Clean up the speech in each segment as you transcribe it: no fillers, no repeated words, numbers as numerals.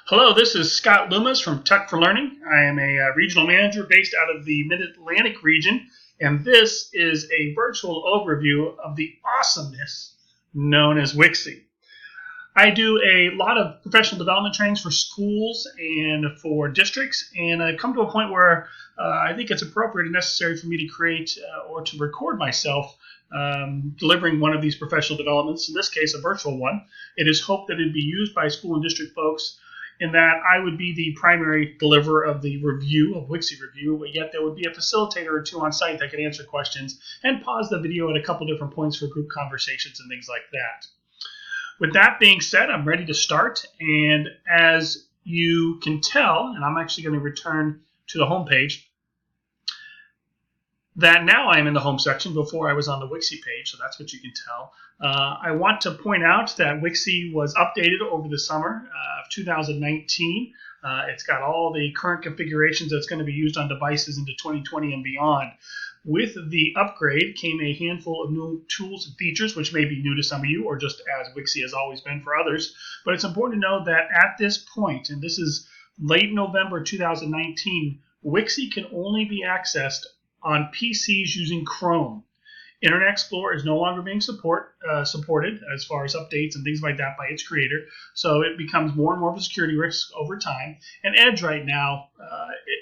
Hello, this is Scott Loomis from Tech for Learning. I am a regional manager based out of the Mid-Atlantic region, and this is a virtual overview of the awesomeness known as Wixie. I do a lot of professional development trainings for schools and for districts, and I've come to a point where I think it's appropriate and necessary for me to create or to record myself delivering one of these professional developments, in this case a virtual one. It is hoped that it would be used by school and district folks in that I would be the primary deliverer of the review, of Wixie review, but yet there would be a facilitator or two on site that could answer questions and pause the video at a couple different points for group conversations and things like that. With that being said, I'm ready to start, and as you can tell, and I'm actually going to return to the home page, that now I'm in the home section. Before I was on the Wixie page, so that's what you can tell. I want to point out that Wixie was updated over the summer of 2019. It's got all the current configurations that's going to be used on devices into 2020 and beyond. With the upgrade came a handful of new tools and features, which may be new to some of you, or just as Wixie has always been for others. But it's important to know that at this point, and this is late November 2019, Wixie can only be accessed on PCs using Chrome. Internet Explorer is no longer being supported as far as updates and things like that by its creator, so it becomes more and more of a security risk over time. And Edge right now,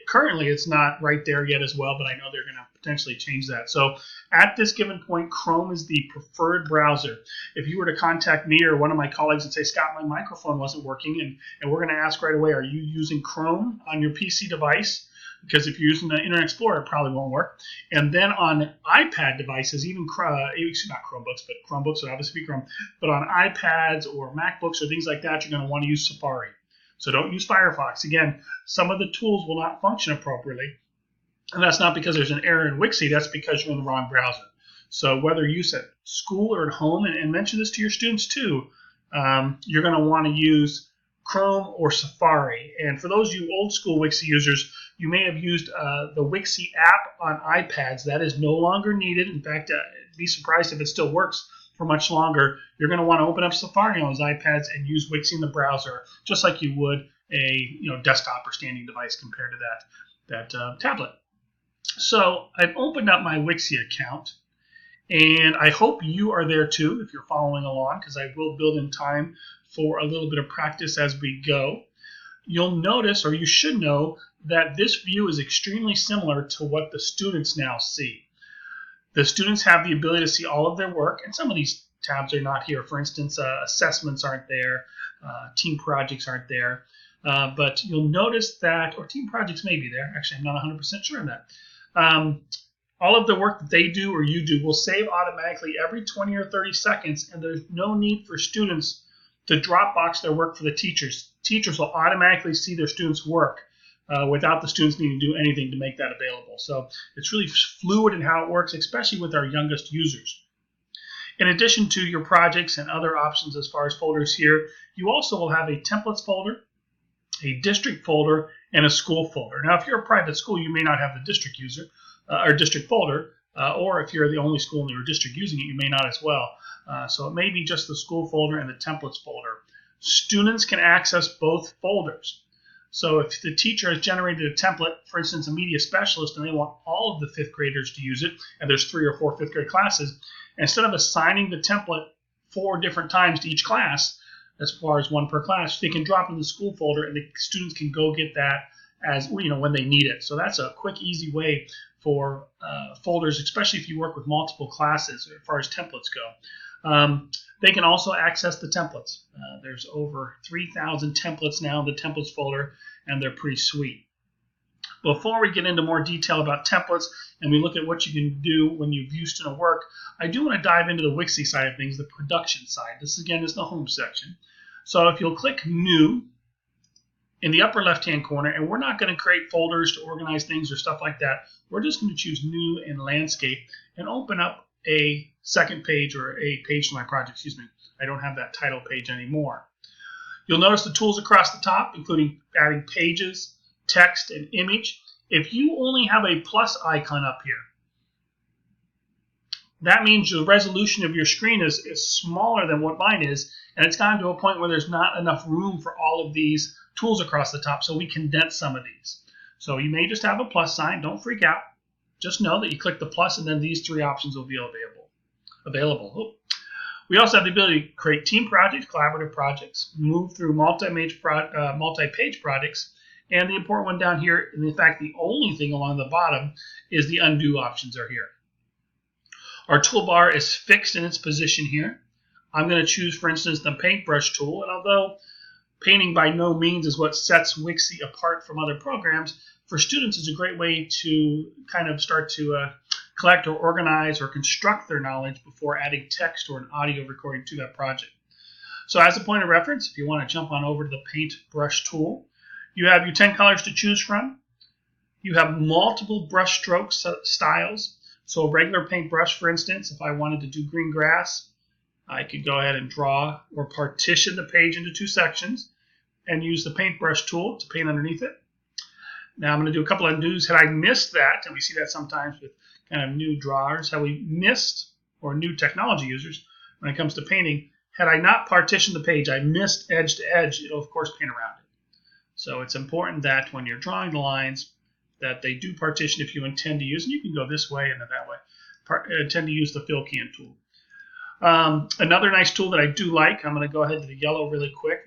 currently it's not right there yet as well, but I know they're going to potentially change that. So at this given point, Chrome is the preferred browser. If you were to contact me or one of my colleagues and say, Scott, my microphone wasn't working, and we're going to ask right away, are you using Chrome on your PC device? Because if you're using the Internet Explorer, it probably won't work. And then on iPad devices, not Chromebooks, but Chromebooks would obviously be Chrome, but on iPads or MacBooks or things like that, you're going to want to use Safari. So don't use Firefox. Again, some of the tools will not function appropriately, and that's not because there's an error in Wixie, that's because you're in the wrong browser. So whether you use at school or at home, and mention this to your students too, you're going to want to use Chrome or Safari. And for those of you old school Wixie users, you may have used the Wixie app on iPads. That is no longer needed. In fact, be surprised if it still works for much longer. You're going to want to open up Safari on those iPads and use Wixie in the browser, just like you would a desktop or standing device compared to that tablet. So I've opened up my Wixie account, and I hope you are there too if you're following along, because I will build in time for a little bit of practice as we go. You'll notice, or you should know, that this view is extremely similar to what the students now see. The students have the ability to see all of their work, and some of these tabs are not here. For instance, assessments aren't there, team projects aren't there, but you'll notice that, or team projects may be there. Actually, I'm not 100% sure on that. All of the work that they do or you do will save automatically every 20 or 30 seconds, and there's no need for students to Dropbox their work for the teachers. Teachers will automatically see their students' work without the students needing to do anything to make that available. So it's really fluid in how it works, especially with our youngest users. In addition to your projects and other options as far as folders here, you also will have a templates folder, a district folder, and a school folder. Now, if you're a private school, you may not have the district user or district folder, or if you're the only school in your district using it, you may not as well. So it may be just the school folder and the templates folder. Students can access both folders. So if the teacher has generated a template, for instance, a media specialist, and they want all of the fifth graders to use it, and there's 3 or 4 fifth grade classes, instead of assigning the template 4 different times to each class, as far as 1 per class, they can drop it in the school folder, and the students can go get that as when they need it. So that's a quick, easy way for folders, especially if you work with multiple classes as far as templates go. They can also access the templates. There's over 3,000 templates now in the templates folder, and they're pretty sweet. Before we get into more detail about templates and we look at what you can do when you view student work, I do want to dive into the Wixie side of things, the production side. This, again, is the home section. So if you'll click New in the upper left-hand corner, and we're not going to create folders to organize things or stuff like that. We're just going to choose New in Landscape and open up a second page, or a page to my project, I don't have that title page anymore. You'll notice the tools across the top, including adding pages, text, and image. If you only have a plus icon up here, that means the resolution of your screen is smaller than what mine is, and it's gotten to a point where there's not enough room for all of these tools across the top, so we condense some of these. So you may just have a plus sign. Don't freak out. Just know that you click the plus, and then these three options will be available. Oh. We also have the ability to create team projects, collaborative projects, move through multi-page projects, and the important one down here, and in fact the only thing along the bottom, is the undo options are here. Our toolbar is fixed in its position here. I'm going to choose, for instance, the paintbrush tool, and although painting by no means is what sets Wixie apart from other programs, for students it's a great way to kind of start to collect or organize or construct their knowledge before adding text or an audio recording to that project. So as a point of reference, if you want to jump on over to the paintbrush tool, you have your 10 colors to choose from. You have multiple brush stroke styles. So a regular paintbrush, for instance, if I wanted to do green grass, I could go ahead and draw or partition the page into two sections and use the paintbrush tool to paint underneath it. Now I'm going to do a couple of undos. Had I missed that, and we see that sometimes with kind of new drawers, had we missed, or new technology users, when it comes to painting, had I not partitioned the page, I missed edge to edge, it'll of course paint around it. So it's important that when you're drawing the lines, that they do partition if you intend to use, and you can go this way and then that way, intend to use the fill can tool. Another nice tool that I do like, I'm going to go ahead to the yellow really quick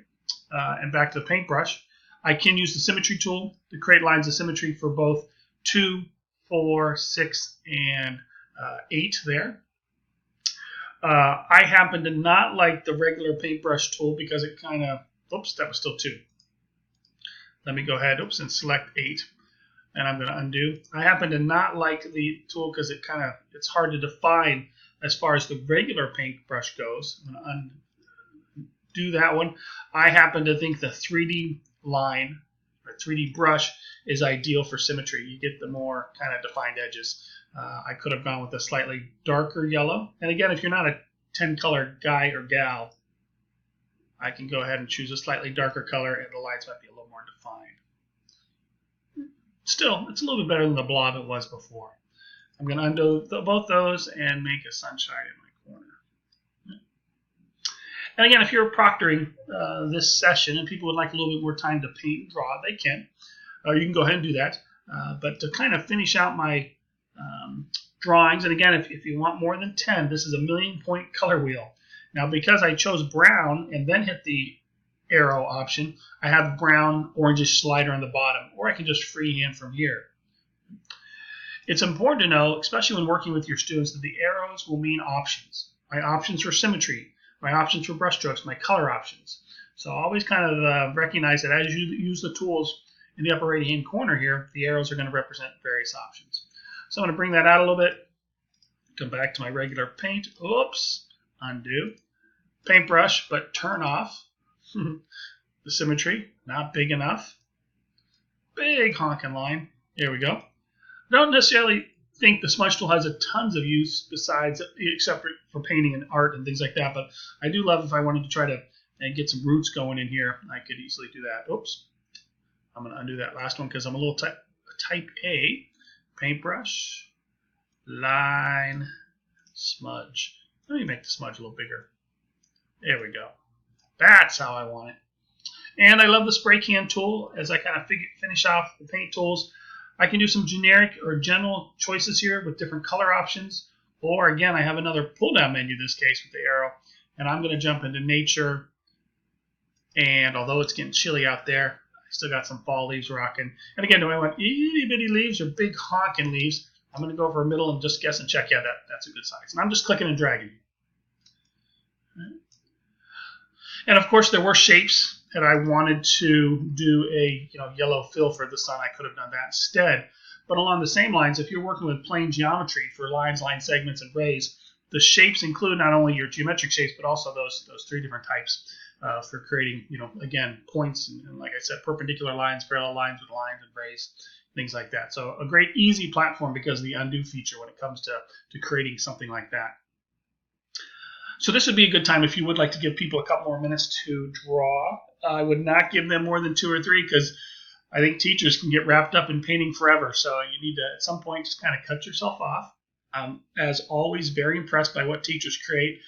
and back to the paintbrush. I can use the symmetry tool to create lines of symmetry for both 2, 4, 6, and 8 there. I happen to not like the regular paintbrush tool because it kind of, oops, that was still 2. Let me go ahead, and select 8. And I'm going to undo. I happen to not like the tool because it's hard to define as far as the regular paintbrush goes. I'm going to undo that one. I happen to think the 3D line or 3D brush is ideal for symmetry. You get the more kind of defined edges. I could have gone with a slightly darker yellow. And again, if you're not a 10 color guy or gal, I can go ahead and choose a slightly darker color and the lines might be a little more defined. Still, it's a little bit better than the blob it was before. I'm going to undo both those and make a sunshine in my corner. And again, if you're proctoring this session and people would like a little bit more time to paint and draw, they can. You can go ahead and do that. But to kind of finish out my drawings, and again, if you want more than 10, this is a 1,000,000-point color wheel. Now, because I chose brown and then hit the arrow option, I have brown orangish slider on the bottom, or I can just freehand from here. It's important to know, especially when working with your students, that the arrows will mean options. My options for symmetry, my options for brushstrokes, my color options. So always kind of recognize that as you use the tools in the upper right hand corner here, the arrows are going to represent various options. So I'm going to bring that out a little bit, come back to my regular paint, oops, undo, paintbrush, but turn off. The symmetry, not big enough. Big honking line. There we go. I don't necessarily think the smudge tool has a tons of use besides, except for painting and art and things like that, but I do love if I wanted to try to get some roots going in here, I could easily do that. Oops. I'm going to undo that last one because I'm a little type A. Paintbrush, line, smudge. Let me make the smudge a little bigger. There we go. That's how I want it. And I love the spray can tool. As I kind of finish off the paint tools, I can do some generic or general choices here with different color options. Or again, I have another pull down menu in this case with the arrow. And I'm going to jump into nature. And although it's getting chilly out there, I still got some fall leaves rocking. And again, do I want itty bitty leaves or big honking leaves? I'm going to go for a middle and just guess and check. Yeah, that's a good size. And I'm just clicking and dragging. And of course, there were shapes that I wanted to do a yellow fill for the sun. I could have done that instead. But along the same lines, if you're working with plane geometry for lines, line segments, and rays, the shapes include not only your geometric shapes, but also those 3 different types for creating, again, points and like I said, perpendicular lines, parallel lines with lines and rays, things like that. So a great easy platform because of the undo feature when it comes to creating something like that. So this would be a good time if you would like to give people a couple more minutes to draw. I would not give them more than 2 or 3 because I think teachers can get wrapped up in painting forever. So you need to, at some point, just kind of cut yourself off I'm, as always, very impressed by what teachers create,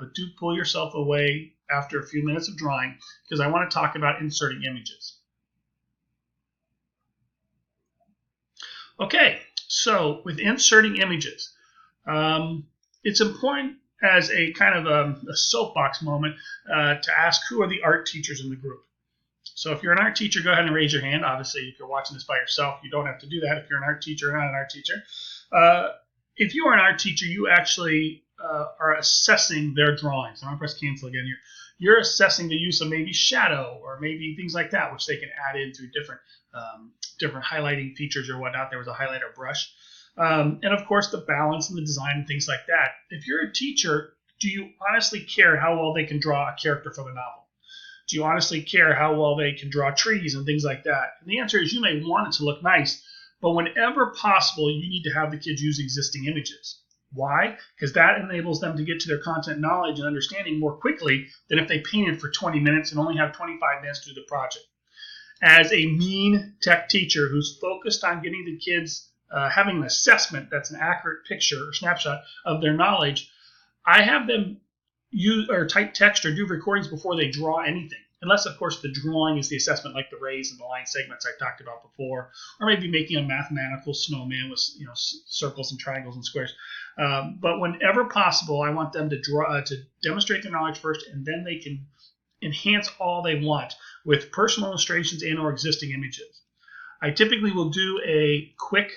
but do pull yourself away after a few minutes of drawing because I want to talk about inserting images. Okay, so with inserting images, it's important as a kind of a soapbox moment to ask who are the art teachers in the group. So if you're an art teacher, go ahead and raise your hand. Obviously, if you're watching this by yourself, you don't have to do that. If you're an art teacher or not an art teacher. If you are an art teacher, you actually are assessing their drawings. I'm going to press cancel again here. You're assessing the use of maybe shadow or maybe things like that, which they can add in through different highlighting features or whatnot. There was a highlighter brush. And of course, the balance and the design and things like that. If you're a teacher, do you honestly care how well they can draw a character from a novel? Do you honestly care how well they can draw trees and things like that? And the answer is you may want it to look nice, but whenever possible, you need to have the kids use existing images. Why? Because that enables them to get to their content knowledge and understanding more quickly than if they painted for 20 minutes and only have 25 minutes to do the project. As a mean tech teacher who's focused on getting the kids having an assessment that's an accurate picture or snapshot of their knowledge, I have them use or type text or do recordings before they draw anything. Unless, of course, the drawing is the assessment like the rays and the line segments I talked about before, or maybe making a mathematical snowman with circles and triangles and squares. But whenever possible, I want them to draw to demonstrate their knowledge first, and then they can enhance all they want with personal illustrations and or existing images. I typically will do a quick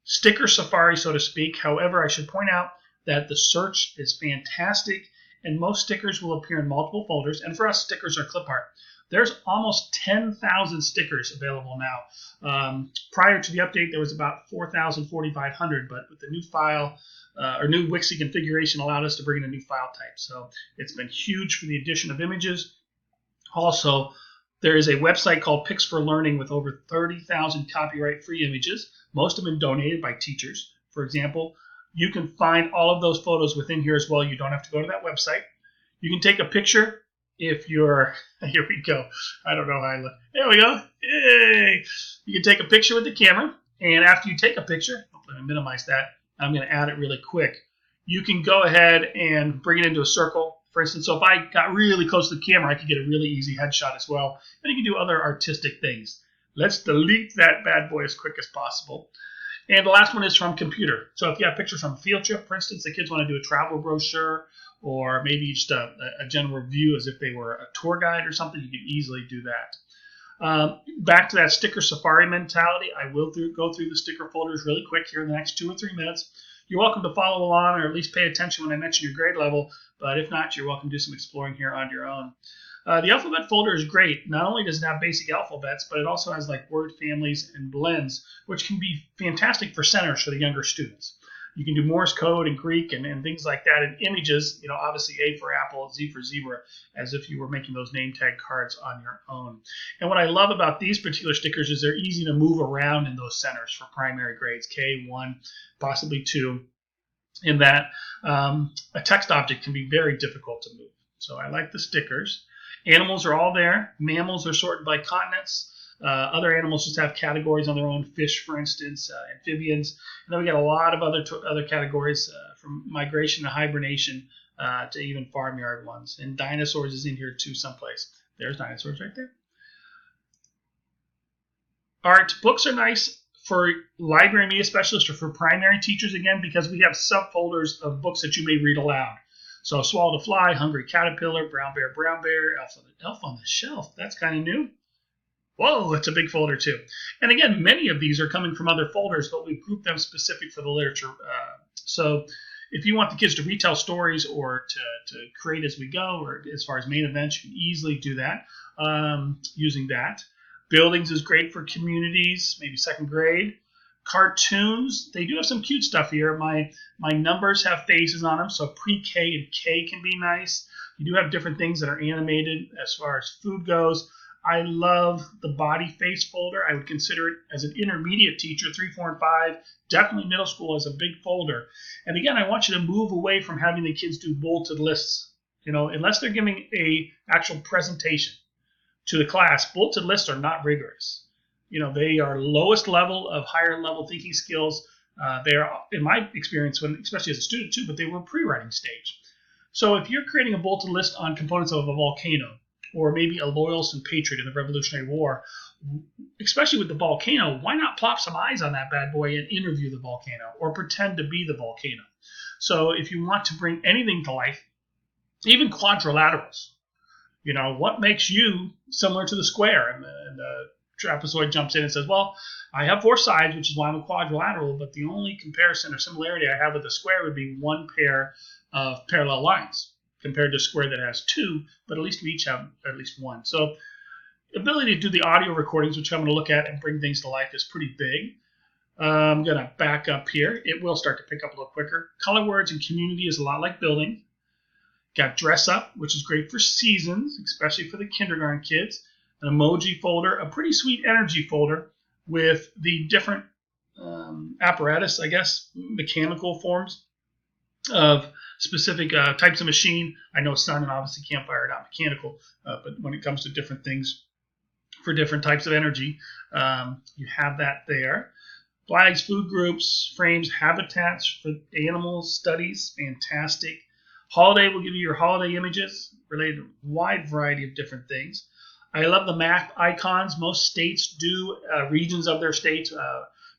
sticker safari, so to speak. However, I should point out that the search is fantastic, and most stickers will appear in multiple folders. And for us, stickers are clip art. There's almost 10,000 stickers available now. Prior to the update, there was about 4,000, 4,500, but with the new file or new Wixie configuration allowed us to bring in a new file type. So it's been huge for the addition of images. Also, there is a website called Pix for Learning with over 30,000 copyright-free images. Most have been donated by teachers. For example, you can find all of those photos within here as well. You don't have to go to that website. You can take a picture if you're, here we go. I don't know how I look. There we go. Yay! You can take a picture with the camera, and after you take a picture, hopefully I minimize that, I'm going to add it really quick. You can go ahead and bring it into a circle. For instance, so if I got really close to the camera, I could get a really easy headshot as well. And you can do other artistic things. Let's delete that bad boy as quick as possible. And the last one is from computer. So if you have pictures from a field trip, for instance, the kids want to do a travel brochure or maybe just a general view as if they were a tour guide or something, you can easily do that. Back to that sticker safari mentality, I will go through the sticker folders really quick here in the next 2 or 3 minutes. You're welcome to follow along or at least pay attention when I mention your grade level, but if not, you're welcome to do some exploring here on your own. The alphabet folder is great. Not only does it have basic alphabets, but it also has like word families and blends, which can be fantastic for centers for the younger students. You can do Morse code and Greek and things like that. And images, obviously A for apple, Z for zebra, as if you were making those name tag cards on your own. And what I love about these particular stickers is they're easy to move around in those centers for primary grades, K1, possibly 2, in that a text object can be very difficult to move. So I like the stickers. Animals are all there. Mammals are sorted by continents. Other animals just have categories on their own. Fish, for instance, amphibians. And then we got a lot of other categories from migration to hibernation to even farmyard ones. And dinosaurs is in here too someplace. There's dinosaurs right there. Art books are nice for library media specialists or for primary teachers, again, because we have subfolders of books that you may read aloud. So Swallow the Fly, Hungry Caterpillar, Brown Bear, Elf on the Shelf. That's kind of new. Whoa, it's a big folder too. And again, many of these are coming from other folders, but we've grouped them specific for the literature. So if you want the kids to retell stories or to create as we go, or as far as main events, you can easily do that using that. Buildings is great for communities, maybe second grade. Cartoons, they do have some cute stuff here. My numbers have faces on them, so pre-K and K can be nice. You do have different things that are animated as far as food goes. I love the body face folder. I would consider it as an intermediate teacher, 3, 4, and 5, definitely middle school as a big folder. And again, I want you to move away from having the kids do bulleted lists. Unless they're giving a actual presentation to the class, bulleted lists are not rigorous. They are lowest level of higher level thinking skills. They are, in my experience, especially as a student too, but they were pre-writing stage. So if you're creating a bulletin list on components of a volcano, or maybe a loyalist and patriot in the Revolutionary War, especially with the volcano, why not plop some eyes on that bad boy and interview the volcano or pretend to be the volcano? So if you want to bring anything to life, even quadrilaterals, what makes you similar to the square? And the trapezoid jumps in and says, well, I have 4 sides, which is why I'm a quadrilateral, but the only comparison or similarity I have with the square would be 1 pair of parallel lines compared to a square that has 2, but at least we each have at least 1. So ability to do the audio recordings, which I'm going to look at and bring things to life, is pretty big. I'm going to back up here. It will start to pick up a little quicker. Color words and community is a lot like building. Got dress up, which is great for seasons, especially for the kindergarten kids. An emoji folder, a pretty sweet energy folder with the different apparatus, I guess, mechanical forms of specific types of machine. I know sun and obviously campfire are not mechanical, but when it comes to different things for different types of energy, you have that there. Flags, food groups, frames, habitats for animals, studies, fantastic. Holiday will give you your holiday images related to a wide variety of different things. I love the map icons. Most states do regions of their states.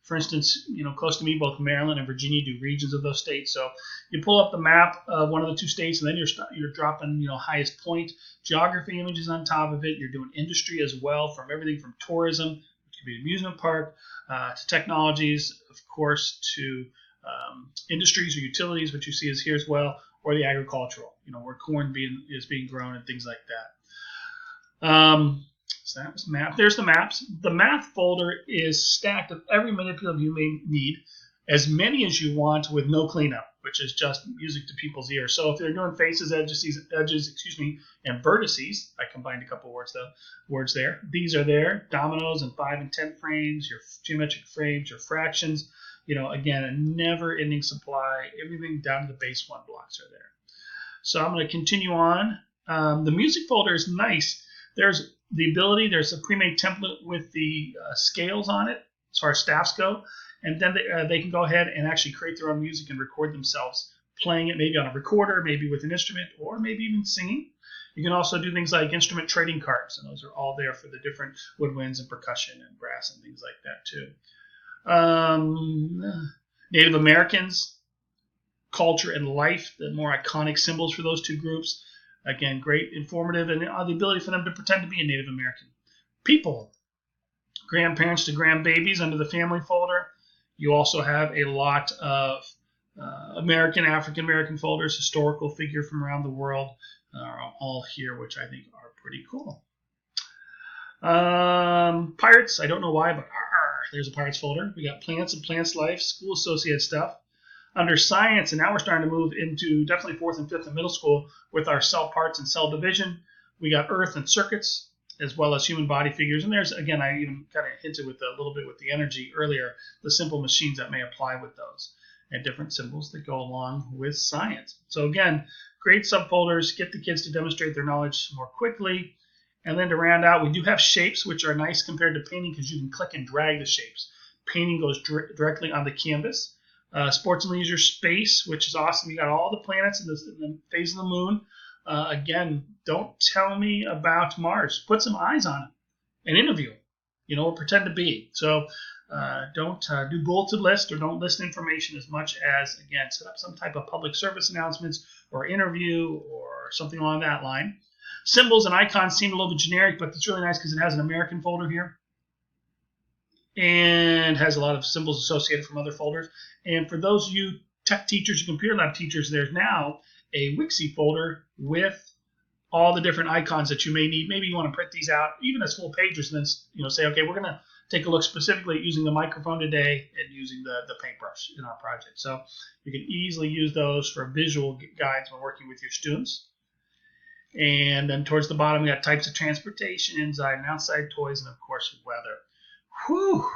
For instance, close to me, both Maryland and Virginia do regions of those states. So you pull up the map of one of the 2 states, and then you're dropping, highest point geography images on top of it. You're doing industry as well, from everything from tourism, which could be an amusement park, to technologies, of course, to industries or utilities, which you see is here as well, or the agricultural, where corn is being grown and things like that. So that was map. There's the maps. The math folder is stacked with every manipulative you may need, as many as you want with no cleanup, which is just music to people's ears. So if they're doing faces, edges, and vertices, I combined a couple words there. These are there. Dominoes and 5 and 10 frames, your geometric frames, your fractions. Again, a never-ending supply. Everything down to the base 1 blocks are there. So I'm going to continue on. The music folder is nice. There's the ability, there's a pre-made template with the scales on it as far as staffs go, and then they can go ahead and actually create their own music and record themselves playing it, maybe on a recorder, maybe with an instrument, or maybe even singing. You can also do things like instrument trading cards, and those are all there for the different woodwinds and percussion and brass and things like that too. Native Americans, culture and life, the more iconic symbols for those 2 groups. Again, great, informative, and the ability for them to pretend to be a Native American. People, grandparents to grandbabies under the family folder. You also have a lot of African American folders, historical figure from around the world, are all here, which I think are pretty cool. Pirates, I don't know why, but there's a Pirates folder. We got plants and plants life, school associated stuff. Under science, and now we're starting to move into definitely 4th and 5th in middle school with our cell parts and cell division. We got earth and circuits, as well as human body figures. And there's, again, I even kind of hinted with a little bit with the energy earlier, the simple machines that may apply with those, and different symbols that go along with science. So again, great subfolders, get the kids to demonstrate their knowledge more quickly. And then to round out, we do have shapes, which are nice compared to painting because you can click and drag the shapes. Painting goes directly on the canvas. Sports and leisure space, which is awesome. You got all the planets in the phase of the moon. Again, don't tell me about Mars. Put some eyes on it and interview, or pretend to be. So don't do bulleted list or don't list information as much as, again, set up some type of public service announcements or interview or something along that line. Symbols and icons seem a little bit generic, but it's really nice because it has an American folder here and has a lot of symbols associated from other folders. And for those of you tech teachers and computer lab teachers, there's now a Wixie folder with all the different icons that you may need. Maybe you want to print these out, even as full pages, and then say, okay, we're going to take a look specifically at using the microphone today and using the paintbrush in our project. So you can easily use those for visual guides when working with your students. And then towards the bottom, we got types of transportation, inside and outside toys, and of course, weather. Whew,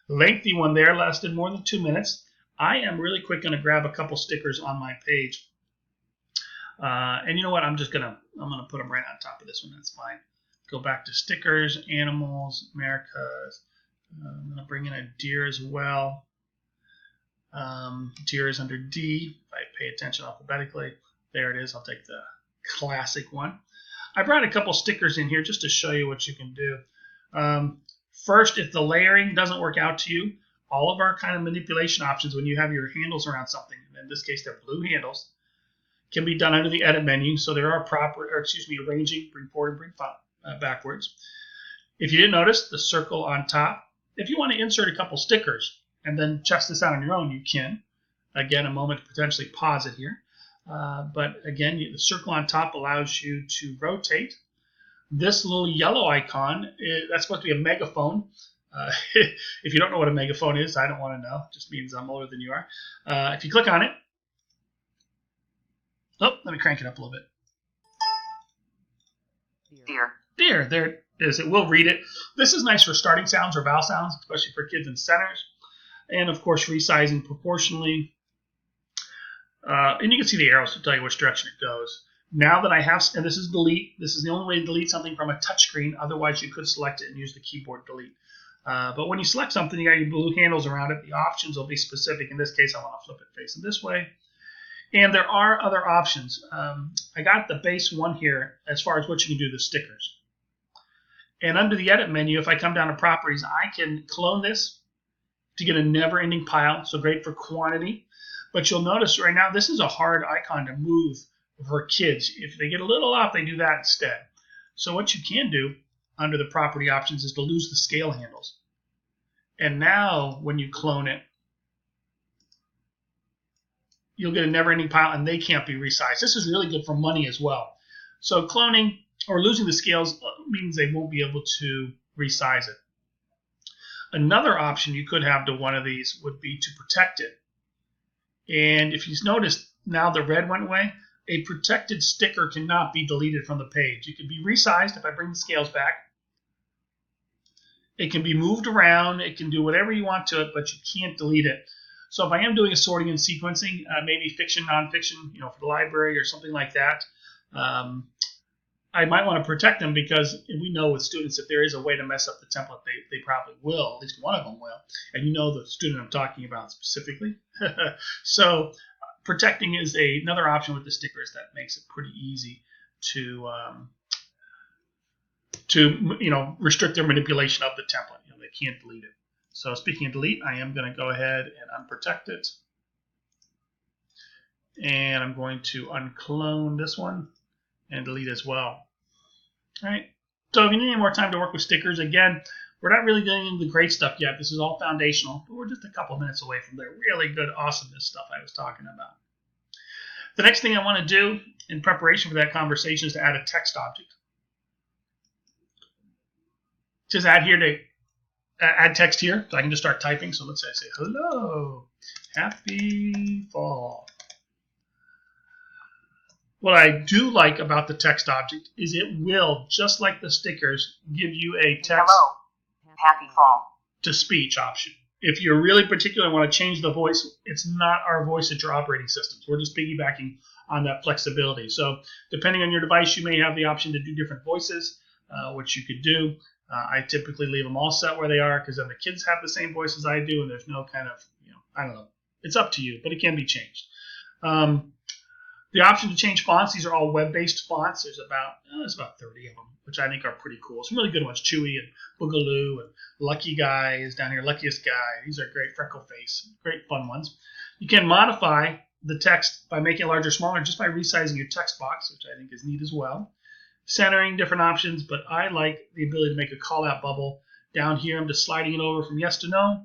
lengthy one there, lasted more than 2 minutes. I am really quick going to grab a couple stickers on my page. And you know what? I'm going to put them right on top of this one. That's fine. Go back to stickers, animals, Americas. I'm going to bring in a deer as well. Tier is under D. If I pay attention alphabetically, there it is. I'll take the classic one. I brought a couple stickers in here just to show you what you can do. First, if the layering doesn't work out to you, all of our kind of manipulation options when you have your handles around something, in this case they're blue handles, can be done under the edit menu. So there are arranging, bring forward and bring backwards. If you didn't notice, the circle on top, if you want to insert a couple stickers and then test this out on your own, you can. Again, a moment to potentially pause it here. But again, the circle on top allows you to rotate. This little yellow icon, that's supposed to be a megaphone. If you don't know what a megaphone is, I don't want to know. It just means I'm older than you are. If you click on it, let me crank it up a little bit. There it is. It will read it. This is nice for starting sounds or vowel sounds, especially for kids in centers. And of course, resizing proportionally. And you can see the arrows to tell you which direction it goes. Now that I have, and this is delete, this is the only way to delete something from a touchscreen. Otherwise, you could select it and use the keyboard delete. But when you select something, you got your blue handles around it. The options will be specific. In this case, I want to flip it facing this way. And there are other options. I got the base one here as far as what you can do with the stickers. And under the edit menu, if I come down to properties, I can clone this to get a never-ending pile. So great for quantity. But you'll notice right now, this is a hard icon to move for kids. If they get a little off, they do that instead. So what you can do under the property options is to lose the scale handles. And now when you clone it, you'll get a never-ending pile, and they can't be resized. This is really good for money as well. So cloning or losing the scales means they won't be able to resize it. Another option you could have to one of these would be to protect it. And if you notice, now the red went away. A protected sticker cannot be deleted from the page. It can be resized if I bring the scales back. It can be moved around. It can do whatever you want to it, but you can't delete it. So if I am doing a sorting and sequencing, maybe fiction, nonfiction, for the library or something like that, I might want to protect them because we know with students if there is a way to mess up the template, they probably will. At least one of them will. And you know the student I'm talking about specifically. So protecting is another option with the stickers that makes it pretty easy to restrict their manipulation of the template. They can't delete it. So speaking of delete, I am going to go ahead and unprotect it. And I'm going to unclone this one and delete as well. All right. So if you need any more time to work with stickers, again, we're not really getting into the great stuff yet. This is all foundational, but we're just a couple minutes away from the really good awesomeness stuff I was talking about. The next thing I want to do in preparation for that conversation is to add a text object. Just add text here, so I can just start typing. So let's say I say, hello, happy fall. What I do like about the text object is it will, just like the stickers, give you a text happy fall to speech option. If you're really particular and want to change the voice, it's not our voice at your operating systems. We're just piggybacking on that flexibility. So depending on your device, you may have the option to do different voices, which you could do. I typically leave them all set where they are because then the kids have the same voice as I do, and there's no kind of, I don't know. It's up to you, but it can be changed. The option to change fonts, these are all web-based fonts. There's about 30 of them, which I think are pretty cool. Some really good ones, Chewy and Boogaloo and Lucky Guy is down here, Luckiest Guy. These are great, Freckle Face, great fun ones. You can modify the text by making it larger or smaller just by resizing your text box, which I think is neat as well. Centering, different options, but I like the ability to make a call-out bubble. Down here, I'm just sliding it over from yes to no.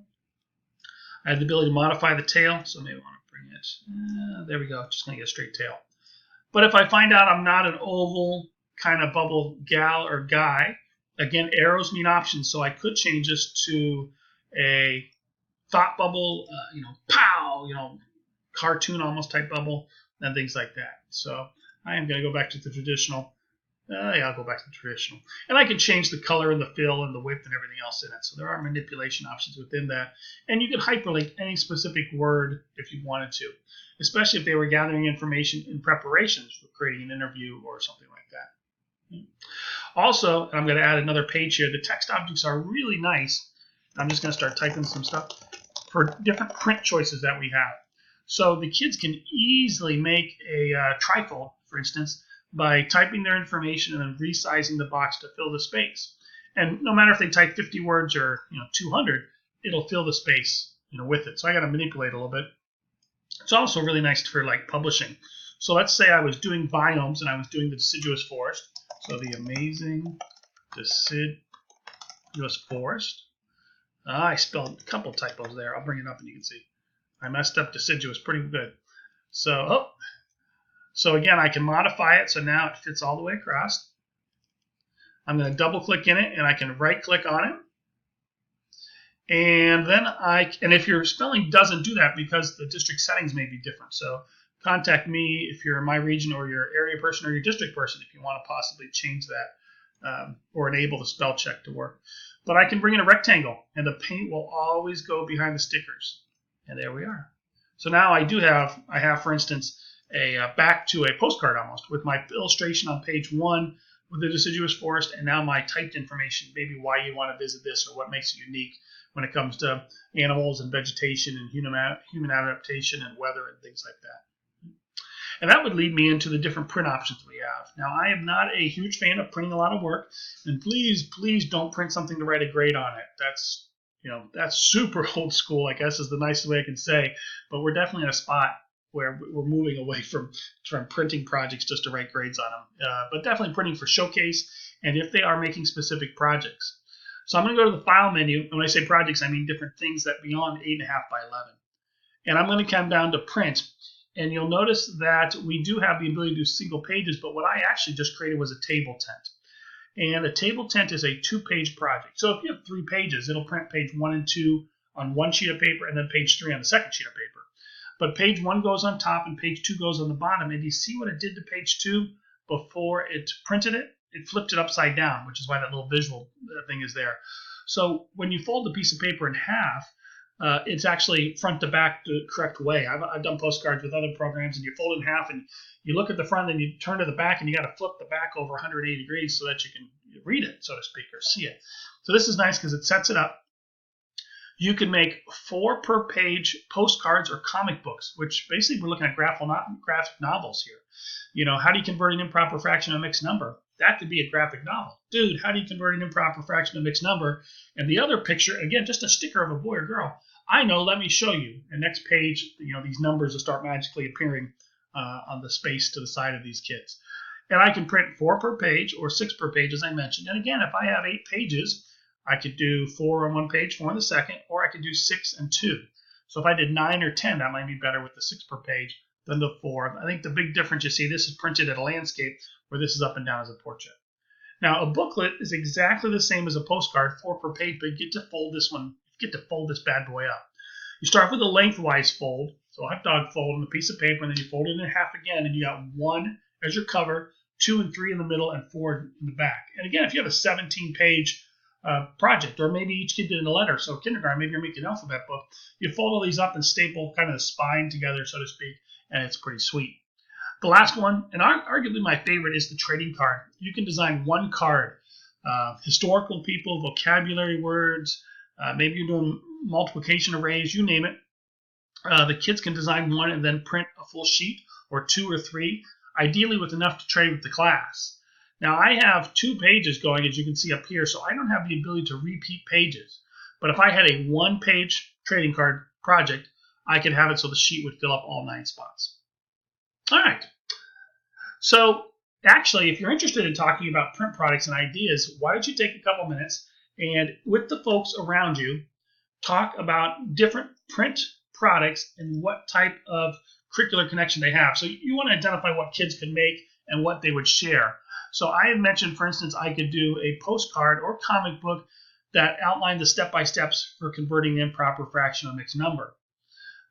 I have the ability to modify the tail, so maybe I want to bring it. There we go, just going to get a straight tail. But if I find out I'm not an oval kind of bubble gal or guy, again, arrows mean options, so I could change this to a thought bubble, pow, cartoon almost type bubble, and things like that. So I am going to go back to the traditional. I'll go back to the traditional. And I can change the color and the fill and the width and everything else in it. So there are manipulation options within that. And you can hyperlink any specific word if you wanted to, especially if they were gathering information in preparations for creating an interview or something like that. Also, and I'm going to add another page here, the text objects are really nice. I'm just going to start typing some stuff. for different print choices that we have. So the kids can easily make a trifold, for instance, by typing their information and then resizing the box to fill the space. And no matter if they type 50 words or 200, it'll fill the space with it. So I got to manipulate a little bit. It's also really nice for like publishing. So let's say I was doing biomes and I was doing the deciduous forest. So the amazing deciduous forest. I spelled a couple typos there. I'll bring it up and you can see. I messed up deciduous pretty good. So again, I can modify it so now it fits all the way across. I'm going to double click in it and I can right click on it. And then and if your spelling doesn't do that because the district settings may be different. So contact me if you're in my region or your area person or your district person if you want to possibly change that or enable the spell check to work. But I can bring in a rectangle and the paint will always go behind the stickers. And there we are. So now I have, for instance, a back to a postcard almost with my illustration on page 1 with the deciduous forest and now my typed information, maybe why you want to visit this or what makes it unique when it comes to animals and vegetation and human adaptation and weather and things like that. And that would lead me into the different print options we have. Now, I am not a huge fan of printing a lot of work, and please don't print something to write a grade on it. That's super old school, I guess is the nicest way I can say, but we're definitely in a spot where we're moving away from printing projects just to write grades on them, but definitely printing for showcase and if they are making specific projects. So I'm going to go to the file menu, and when I say projects, I mean different things that beyond 8.5 by 11. And I'm going to come down to print, and you'll notice that we do have the ability to do single pages, but what I actually just created was a table tent. And a table tent is a 2-page project. So if you have 3 pages, it'll print page 1 and 2 on one sheet of paper and then page 3 on the second sheet of paper. But page 1 goes on top and page 2 goes on the bottom. And you see what it did to page 2 before it printed it? It flipped it upside down, which is why that little visual thing is there. So when you fold the piece of paper in half, it's actually front to back the correct way. I've done postcards with other programs, and you fold it in half, and you look at the front, and you turn to the back, and you got to flip the back over 180 degrees so that you can read it, so to speak, or see it. So this is nice because it sets it up. You can make 4 per page postcards or comic books, which basically we're looking at graphic novels here. How do you convert an improper fraction to a mixed number? That could be a graphic novel. Dude, how do you convert an improper fraction to a mixed number? And the other picture, again, just a sticker of a boy or girl. I know, let me show you. And next page, these numbers will start magically appearing on the space to the side of these kids. And I can print 4 per page or 6 per page, as I mentioned. And again, if I have 8 pages, I could do 4 on one page, 4 on the second, or I could do 6 and 2. So if I did 9 or 10, that might be better with the 6 per page than the 4. I think the big difference, you see, this is printed at a landscape where this is up and down as a portrait. Now, a booklet is exactly the same as a postcard, 4 per page, but you get to fold this bad boy up. You start with a lengthwise fold, so a hot dog fold on a piece of paper, and then you fold it in half again, and you got 1 as your cover, 2 and 3 in the middle, and 4 in the back. And again, if you have a 17-page project, or maybe each kid did in a letter, so kindergarten, maybe you're making an alphabet book, you fold all these up and staple kind of the spine together, so to speak, and it's pretty sweet. The last one, and arguably my favorite, is the trading card. You can design 1 card, historical people, vocabulary words, maybe you're doing multiplication arrays, you name it. The kids can design 1 and then print a full sheet, or 2 or 3, ideally with enough to trade with the class. Now, I have 2 pages going, as you can see up here, so I don't have the ability to repeat pages. But if I had a 1-page trading card project, I could have it so the sheet would fill up all 9 spots. All right. So actually, if you're interested in talking about print products and ideas, why don't you take a couple minutes and with the folks around you, talk about different print products and what type of curricular connection they have. So you want to identify what kids can make and what they would share. So I had mentioned, for instance, I could do a postcard or comic book that outlined the step-by-steps for converting an improper fraction to a mixed number.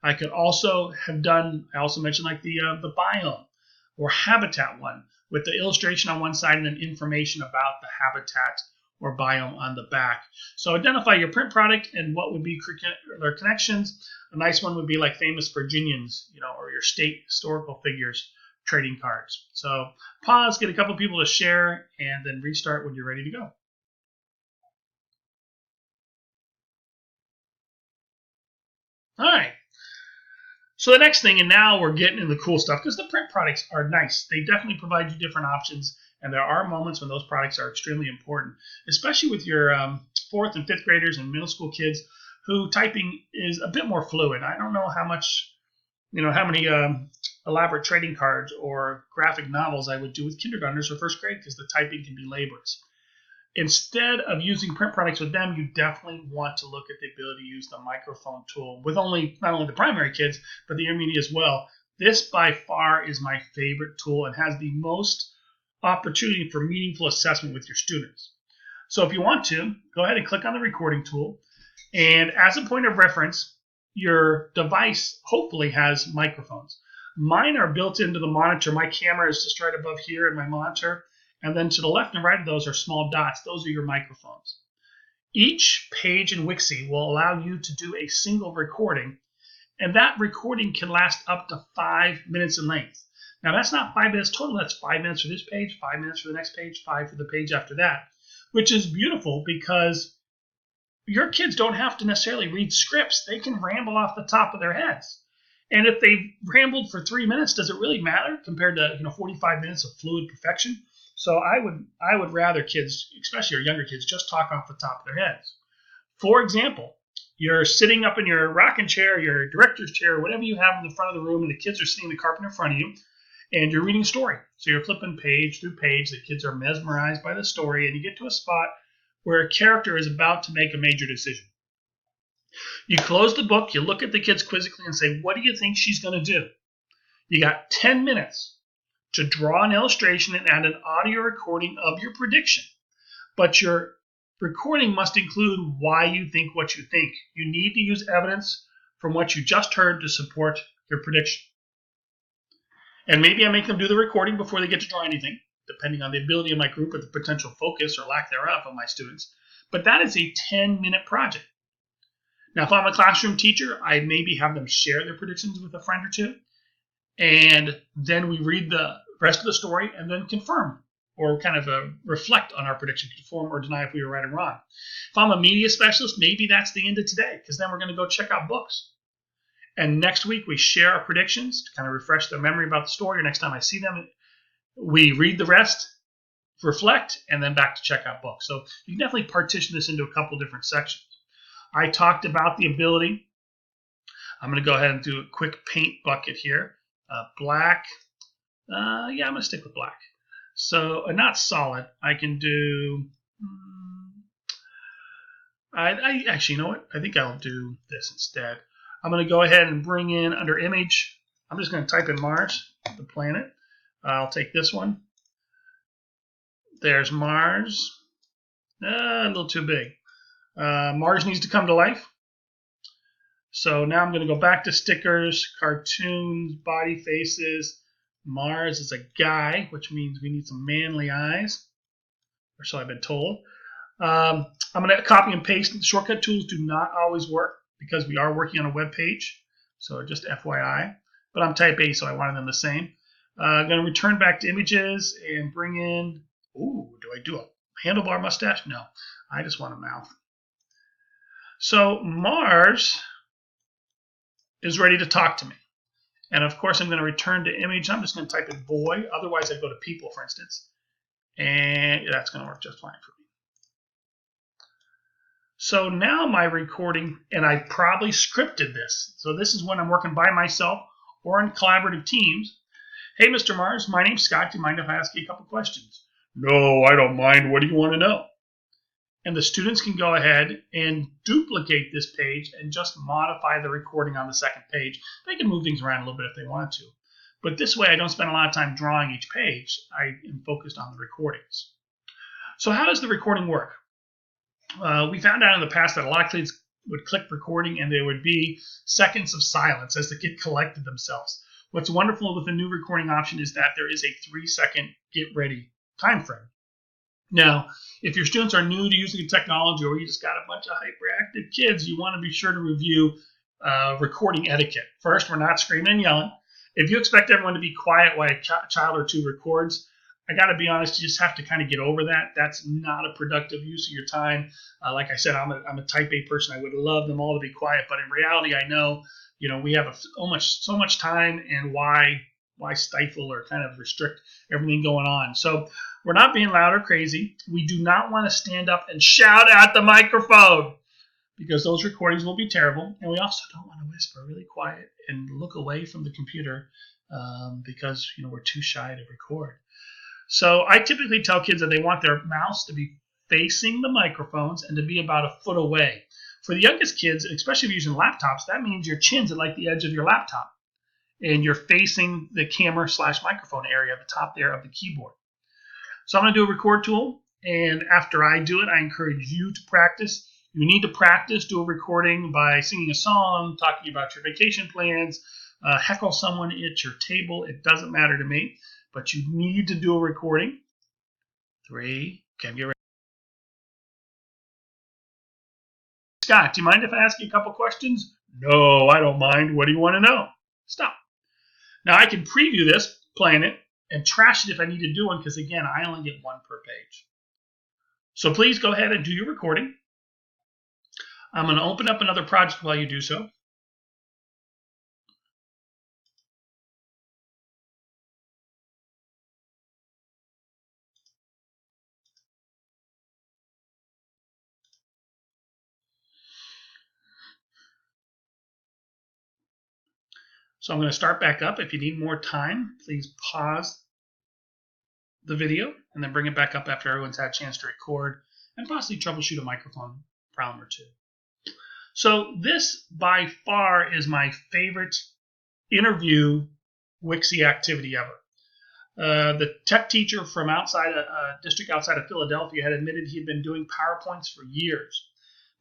I could also have done, I also mentioned like the biome or habitat one with the illustration on one side and then information about the habitat or biome on the back. So identify your print product and what would be curricular connections. A nice one would be like famous Virginians, or your state historical figures trading cards. So pause, get a couple people to share, and then restart when you're ready to go. All right. So the next thing, and now we're getting into the cool stuff, because the print products are nice. They definitely provide you different options, and there are moments when those products are extremely important, especially with your 4th and 5th graders and middle school kids who typing is a bit more fluid. I don't know how many elaborate trading cards or graphic novels I would do with kindergartners or first grade, because the typing can be laborious. Instead of using print products with them, you definitely want to look at the ability to use the microphone tool with not only the primary kids, but the intermediate as well. This by far is my favorite tool and has the most opportunity for meaningful assessment with your students. So if you want to, go ahead and click on the recording tool. And as a point of reference, your device hopefully has microphones. Mine are built into the monitor. My camera is just right above here in my monitor. And then to the left and right of those are small dots. Those are your microphones. Each page in Wixie will allow you to do a single recording, and that recording can last up to 5 minutes in length. Now, that's not 5 minutes total. That's 5 minutes for this page, 5 minutes for the next page, 5 for the page after that, which is beautiful because your kids don't have to necessarily read scripts. They can ramble off the top of their heads. And if they rambled for 3 minutes, does it really matter compared to 45 minutes of fluid perfection? So I would rather kids, especially your younger kids, just talk off the top of their heads. For example, you're sitting up in your rocking chair, your director's chair, whatever you have in the front of the room, and the kids are sitting in the carpet in front of you, and you're reading a story. So you're flipping page through page. The kids are mesmerized by the story, and you get to a spot where a character is about to make a major decision. You close the book, you look at the kids quizzically and say, what do you think she's going to do? You got 10 minutes to draw an illustration and add an audio recording of your prediction. But your recording must include why you think what you think. You need to use evidence from what you just heard to support your prediction. And maybe I make them do the recording before they get to draw anything, depending on the ability of my group or the potential focus or lack thereof of my students. But that is a 10-minute project. Now, if I'm a classroom teacher, I maybe have them share their predictions with a friend or two. And then we read the rest of the story and then confirm or kind of reflect on our prediction, confirm or deny if we were right or wrong. If I'm a media specialist, maybe that's the end of today, because then we're going to go check out books. And next week we share our predictions to kind of refresh their memory about the story. Or next time I see them, we read the rest, reflect, and then back to check out books. So you can definitely partition this into a couple different sections. I talked about the ability. I'm going to go ahead and do a quick paint bucket here. Black. I'm going to stick with black. So not solid. I can do. I actually, you know what? I think I'll do this instead. I'm going to go ahead and bring in under image. I'm just going to type in Mars, the planet. I'll take this one. There's Mars. A little too big. Mars needs to come to life. So now I'm going to go back to stickers, cartoons, body faces. Mars is a guy, which means we need some manly eyes, or so I've been told. I'm going to copy and paste. The shortcut tools do not always work because we are working on a web page, so just FYI. But I'm type A, so I wanted them the same. I'm going to return back to images and bring in, do I do a handlebar mustache? No, I just want a mouth. So Mars is ready to talk to me. And of course, I'm going to return to image. I'm just going to type in boy. Otherwise, I'd go to people, for instance. And that's going to work just fine for me. So now my recording, and I probably scripted this. So this is when I'm working by myself or in collaborative teams. Hey, Mr. Mars, my name's Scott. Do you mind if I ask you a couple questions? No, I don't mind. What do you want to know? And the students can go ahead and duplicate this page and just modify the recording on the second page. They can move things around a little bit if they want to. But this way, I don't spend a lot of time drawing each page. I am focused on the recordings. So how does the recording work? We found out in the past that a lot of kids would click recording and there would be seconds of silence as the kid collected themselves. What's wonderful with the new recording option is that there is a 3-second get ready time frame. Now, if your students are new to using the technology or you just got a bunch of hyperactive kids, you want to be sure to review recording etiquette. First, we're not screaming and yelling. If you expect everyone to be quiet while a child or two records, I got to be honest, you just have to kind of get over that. That's not a productive use of your time. Like I said, I'm a type A person. I would love them all to be quiet, but in reality, I know, we have so much time, and why stifle or kind of restrict everything going on? So we're not being loud or crazy. We do not want to stand up and shout at the microphone, because those recordings will be terrible. And we also don't want to whisper really quiet and look away from the computer because we're too shy to record. So I typically tell kids that they want their mouths to be facing the microphones and to be about a foot away. For the youngest kids, especially if you're using laptops, that means your chin's at like the edge of your laptop and you're facing the camera/microphone area at the top there of the keyboard. So I'm going to do a record tool, and after I do it, I encourage you to practice. You need to practice, do a recording by singing a song, talking about your vacation plans, heckle someone at your table. It doesn't matter to me, but you need to do a recording. 3, okay, get ready. Scott, do you mind if I ask you a couple questions? No, I don't mind. What do you want to know? Stop. Now I can preview this, plan it, and trash it if I need to do one, because again, I only get one per page. So please go ahead and do your recording. I'm going to open up another project while you do so. So I'm going to start back up. If you need more time, please pause the video and then bring it back up after everyone's had a chance to record and possibly troubleshoot a microphone problem or two. So this by far is my favorite interview Wixie activity ever. The tech teacher from outside a district outside of Philadelphia had admitted he had been doing PowerPoints for years.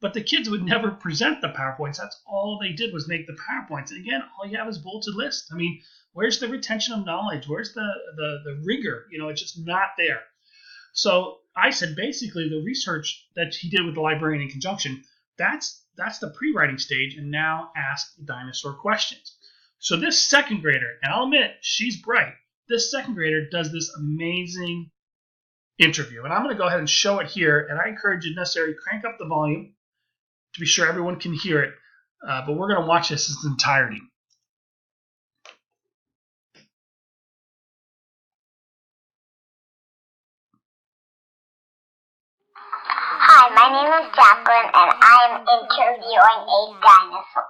But the kids would never present the PowerPoints. That's all they did was make the PowerPoints. And again, all you have is bulleted lists. I mean, where's the retention of knowledge? Where's the rigor? It's just not there. So I said, basically, the research that he did with the librarian in conjunction, that's the pre-writing stage, and now ask the dinosaur questions. So this second grader, and I'll admit, she's bright. This second grader does this amazing interview. And I'm going to go ahead and show it here, and I encourage you necessarily crank up the volume to be sure everyone can hear it, but we're going to watch this in its entirety. Hi, my name is Jacqueline, and I am interviewing a dinosaur.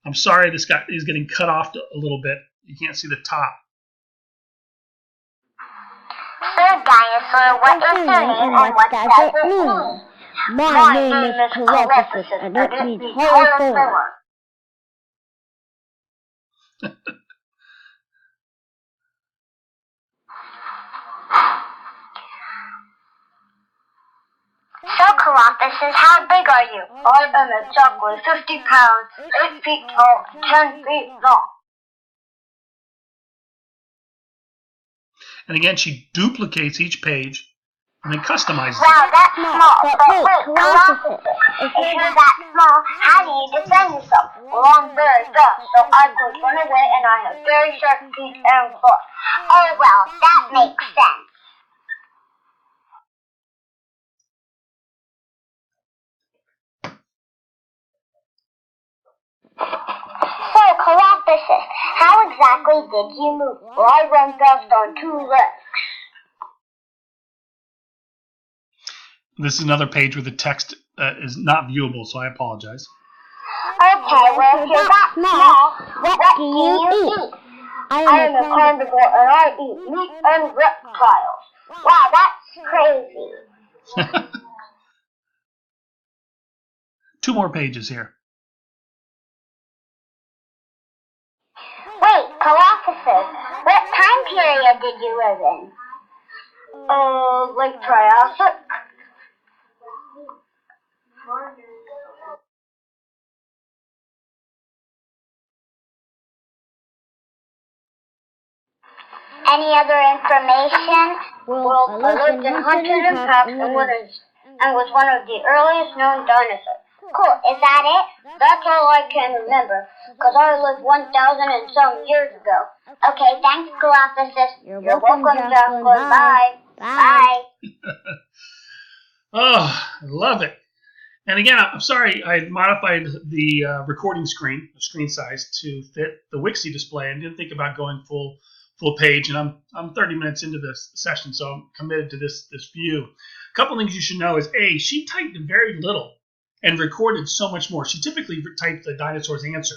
I'm sorry, this guy is getting cut off a little bit. You can't see the top. Sir Dinosaur, what is your name and what does it mean? My name is Colossus, and it means horror. Sir Colossus, how big are you? I am exactly 50 pounds, 8 feet tall, 10 feet long. And again, she duplicates each page and then customizes Wow, it. that's small, but wait, Colossus, if you're that small, how do you defend yourself? Well, I'm very fast, so I could run away, and I have very sharp teeth and claws. Oh, well, that makes sense. Sir Colossus, how exactly did you move? Well, I run fast on 2 legs. This is another page where the text is not viewable, so I apologize. Okay, well, if you're that small, what do you eat? I am a carnivore, and I eat meat and reptiles. Wow, that's crazy. 2 more pages here. Wait, Colossus, what time period did you live in? Late Triassic. Any other information? Well, I lived in Huntington Park and was one of the earliest known dinosaurs. Cool. Is that it? That's all I can remember, because I lived 1,000 and some years ago. Okay, thanks, Colossus. You're welcome, Jocelyn. Bye. Bye. Oh, I love it. And again, I'm sorry, I modified the recording screen, the screen size, to fit the Wixie display and didn't think about going full page. And I'm 30 minutes into this session, so I'm committed to this view. A couple things you should know is, A, she typed very little and recorded so much more. She typically typed the dinosaur's answer.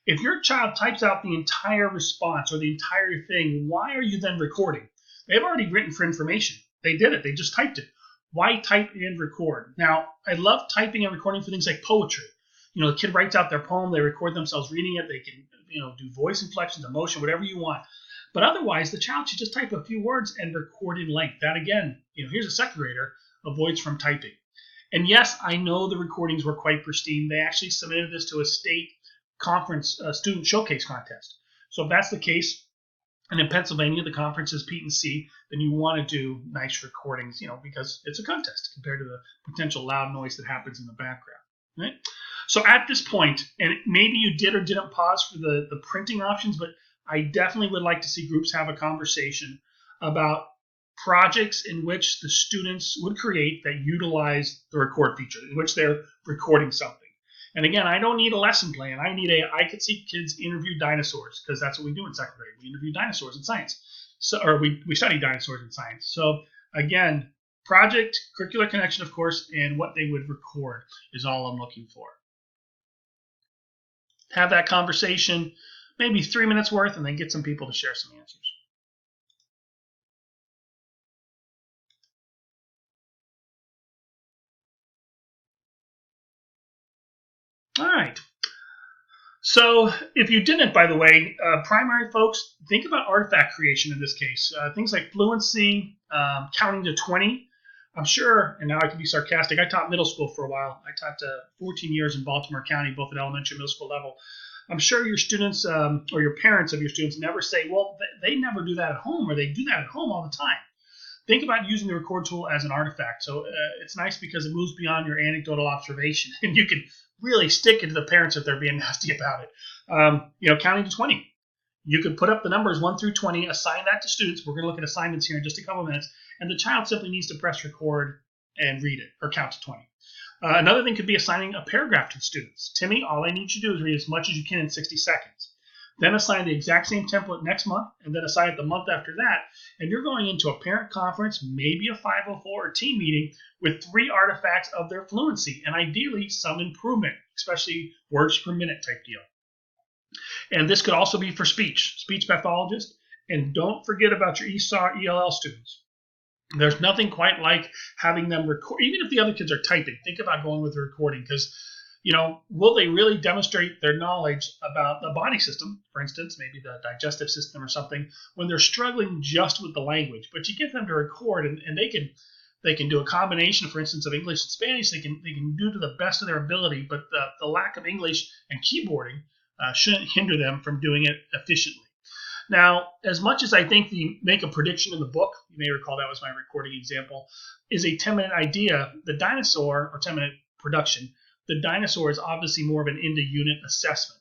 If your child types out the entire response or the entire thing, why are you then recording? They've already written for information. They did it. They just typed it. Why type and record? Now, I love typing and recording for things like poetry. You know, the kid writes out their poem, they record themselves reading it, they can, do voice inflections, emotion, whatever you want. But otherwise, the child should just type a few words and record in length. That, again, here's a second grader, avoids from typing. And yes, I know the recordings were quite pristine. They actually submitted this to a state conference student showcase contest. So if that's the case, and in Pennsylvania, the conference is Pete and C, then you want to do nice recordings, because it's a contest compared to the potential loud noise that happens in the background, right? So at this point, and maybe you did or didn't pause for the printing options, but I definitely would like to see groups have a conversation about projects in which the students would create that utilize the record feature, in which they're recording something. And again, I don't need a lesson plan. I could see kids interview dinosaurs, because that's what we do in second grade. We interview dinosaurs in science. We study dinosaurs in science. So again, project, curricular connection, of course, and what they would record is all I'm looking for. Have that conversation, maybe 3 minutes worth, and then get some people to share some answers. All right. So if you didn't, by the way, primary folks, think about artifact creation in this case. Things like fluency, counting to 20. I'm sure, and now I can be sarcastic, I taught middle school for a while. I taught 14 years in Baltimore County, both at elementary and middle school level. I'm sure your students or your parents of your students never say, well, they never do that at home, or they do that at home all the time. Think about using the record tool as an artifact. So it's nice because it moves beyond your anecdotal observation, and you can really stick it to the parents if they're being nasty about it. Counting to 20. You could put up the numbers 1 through 20, assign that to students. We're going to look at assignments here in just a couple of minutes, and the child simply needs to press record and read it, or count to 20. Another thing could be assigning a paragraph to the students. Timmy, all I need you to do is read as much as you can in 60 seconds. Then assign the exact same template next month, and then assign it the month after that. And you're going into a parent conference, maybe a 504 or team meeting with 3 artifacts of their fluency, and ideally some improvement, especially words per minute type deal. And this could also be for speech pathologist. And don't forget about your ESAR, ELL students. There's nothing quite like having them record, even if the other kids are typing. Think about going with the recording, because will they really demonstrate their knowledge about the body system, for instance, maybe the digestive system or something, when they're struggling just with the language? But you get them to record, and they can do a combination, for instance, of English and Spanish. They can do to the best of their ability, but the lack of English and keyboarding shouldn't hinder them from doing it efficiently. Now, as much as I think the make a prediction in the book, you may recall that was my recording example, is a 10-minute idea, the dinosaur, or 10-minute production, the dinosaur is obviously more of an into-unit assessment.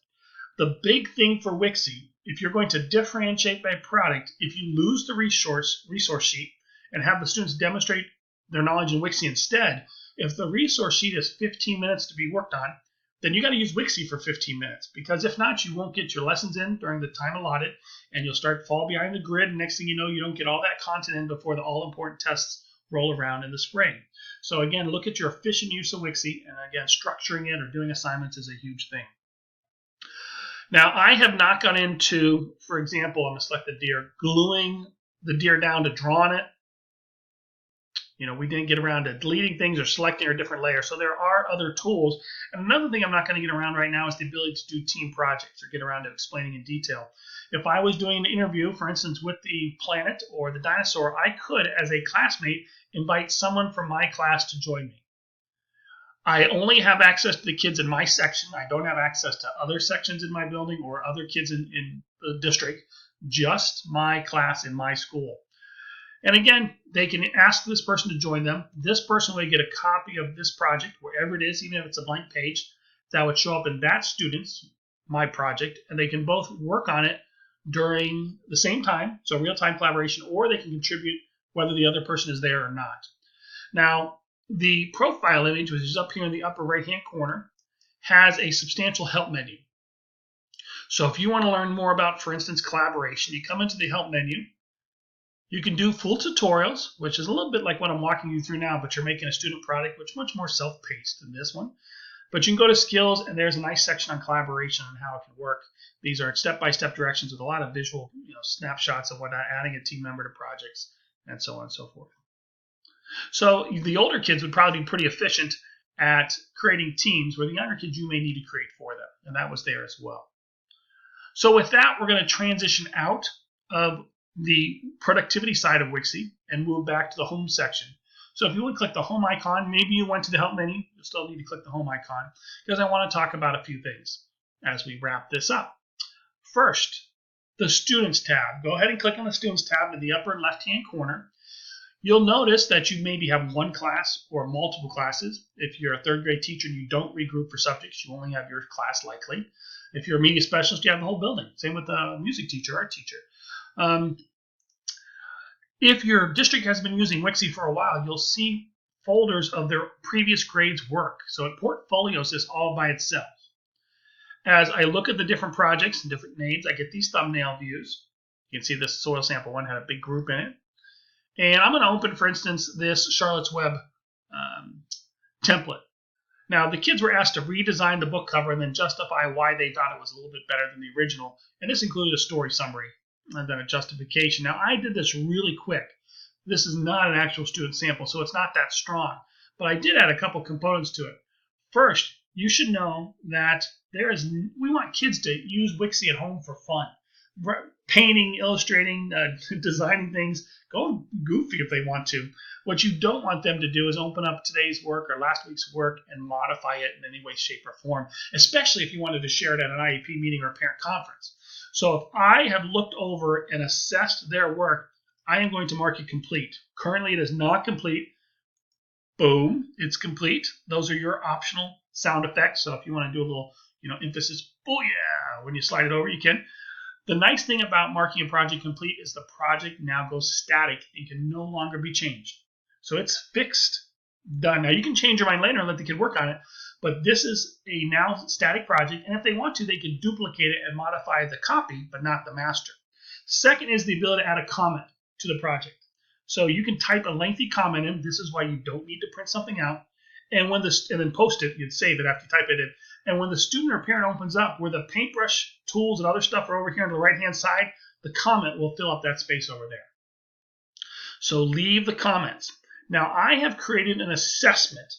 The big thing for Wixie, if you're going to differentiate by product, if you lose the resource sheet and have the students demonstrate their knowledge in Wixie instead, if the resource sheet is 15 minutes to be worked on, then you got to use Wixie for 15 minutes, because if not, you won't get your lessons in during the time allotted, and you'll start to fall behind the grid, and next thing you know, you don't get all that content in before the all-important tests roll around in the spring. So again, look at your efficient use of Wixie, and again, structuring it or doing assignments is a huge thing. Now, I have not gone into, for example, I'm going to select the deer, gluing the deer down to drawing it. We didn't get around to deleting things or selecting a different layer. So there are other tools. And another thing I'm not going to get around right now is the ability to do team projects or get around to explaining in detail. If I was doing an interview, for instance, with the planet or the dinosaur, I could, as a classmate, invite someone from my class to join me. I only have access to the kids in my section. I don't have access to other sections in my building or other kids in the district, just my class in my school. And again, they can ask this person to join them. This person would get a copy of this project, wherever it is, even if it's a blank page, that would show up in that student's My Project, and they can both work on it during the same time, so real-time collaboration, or they can contribute whether the other person is there or not. Now, the profile image, which is up here in the upper right-hand corner, has a substantial help menu. So if you want to learn more about, for instance, collaboration, you come into the help menu. You can do full tutorials, which is a little bit like what I'm walking you through now, but you're making a student product, which is much more self-paced than this one. But you can go to skills, and there's a nice section on collaboration and how it can work. These are step-by-step directions with a lot of visual snapshots of whatnot, adding a team member to projects, and so on and so forth. So the older kids would probably be pretty efficient at creating teams, where the younger kids you may need to create for them, and that was there as well. So with that, we're going to transition out of the productivity side of Wixie and move back to the home section. So if you would click the home icon, maybe you went to the help menu, you'll still need to click the home icon, because I want to talk about a few things as we wrap this up. First, the Students tab. Go ahead and click on the Students tab in the upper left-hand corner. You'll notice that you maybe have one class or multiple classes. If you're a third grade teacher and you don't regroup for subjects, you only have your class likely. If you're a media specialist, you have the whole building. Same with a music teacher, art teacher. If your district has been using Wixie for a while, you'll see folders of their previous grades' work. So it portfolios this all by itself. As I look at the different projects and different names, I get these thumbnail views. You can see this soil sample one had a big group in it. And I'm going to open, for instance, this Charlotte's Web template. Now, the kids were asked to redesign the book cover and then justify why they thought it was a little bit better than the original. And this included a story summary and then a justification. Now, I did this really quick. This is not an actual student sample, so it's not that strong. But I did add a couple components to it. First, you should know that we want kids to use Wixie at home for fun. Painting, illustrating, designing things, go goofy if they want to. What you don't want them to do is open up today's work or last week's work and modify it in any way, shape, or form, especially if you wanted to share it at an IEP meeting or a parent conference. So if I have looked over and assessed their work, I am going to mark it complete. Currently, it is not complete. Boom, it's complete. Those are your optional sound effects. So if you want to do a little, emphasis, oh yeah, when you slide it over, you can. The nice thing about marking a project complete is the project now goes static and can no longer be changed. So it's fixed, done. Now you can change your mind later and let the kid work on it, but this is a now static project, and if they want to, they can duplicate it and modify the copy, but not the master. Second is the ability to add a comment to the project. So you can type a lengthy comment in. This is why you don't need to print something out. And then post it, you'd save it after you type it in. And when the student or parent opens up, where the paintbrush tools and other stuff are over here on the right-hand side, the comment will fill up that space over there. So leave the comments. Now, I have created an assessment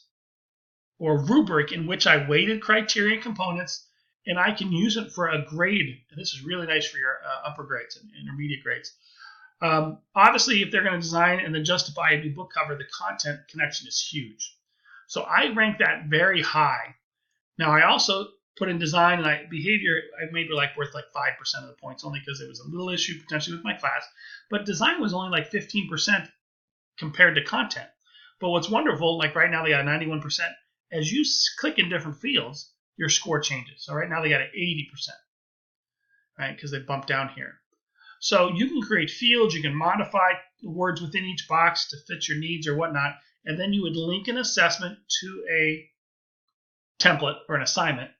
or rubric in which I weighted criteria and components, and I can use it for a grade. And this is really nice for your upper grades and intermediate grades. Obviously, if they're going to design and then justify a new book cover, the content connection is huge. So I rank that very high. Now, I also put in design and behavior, I made worth 5% of the points, only because it was a little issue potentially with my class. But design was only 15% compared to content. But what's wonderful, right now they got 91%. As you click in different fields, your score changes. So right now they got 80%, right? Because they bumped down here. So you can create fields, you can modify the words within each box to fit your needs or whatnot, and then you would link an assessment to a template or an assignment,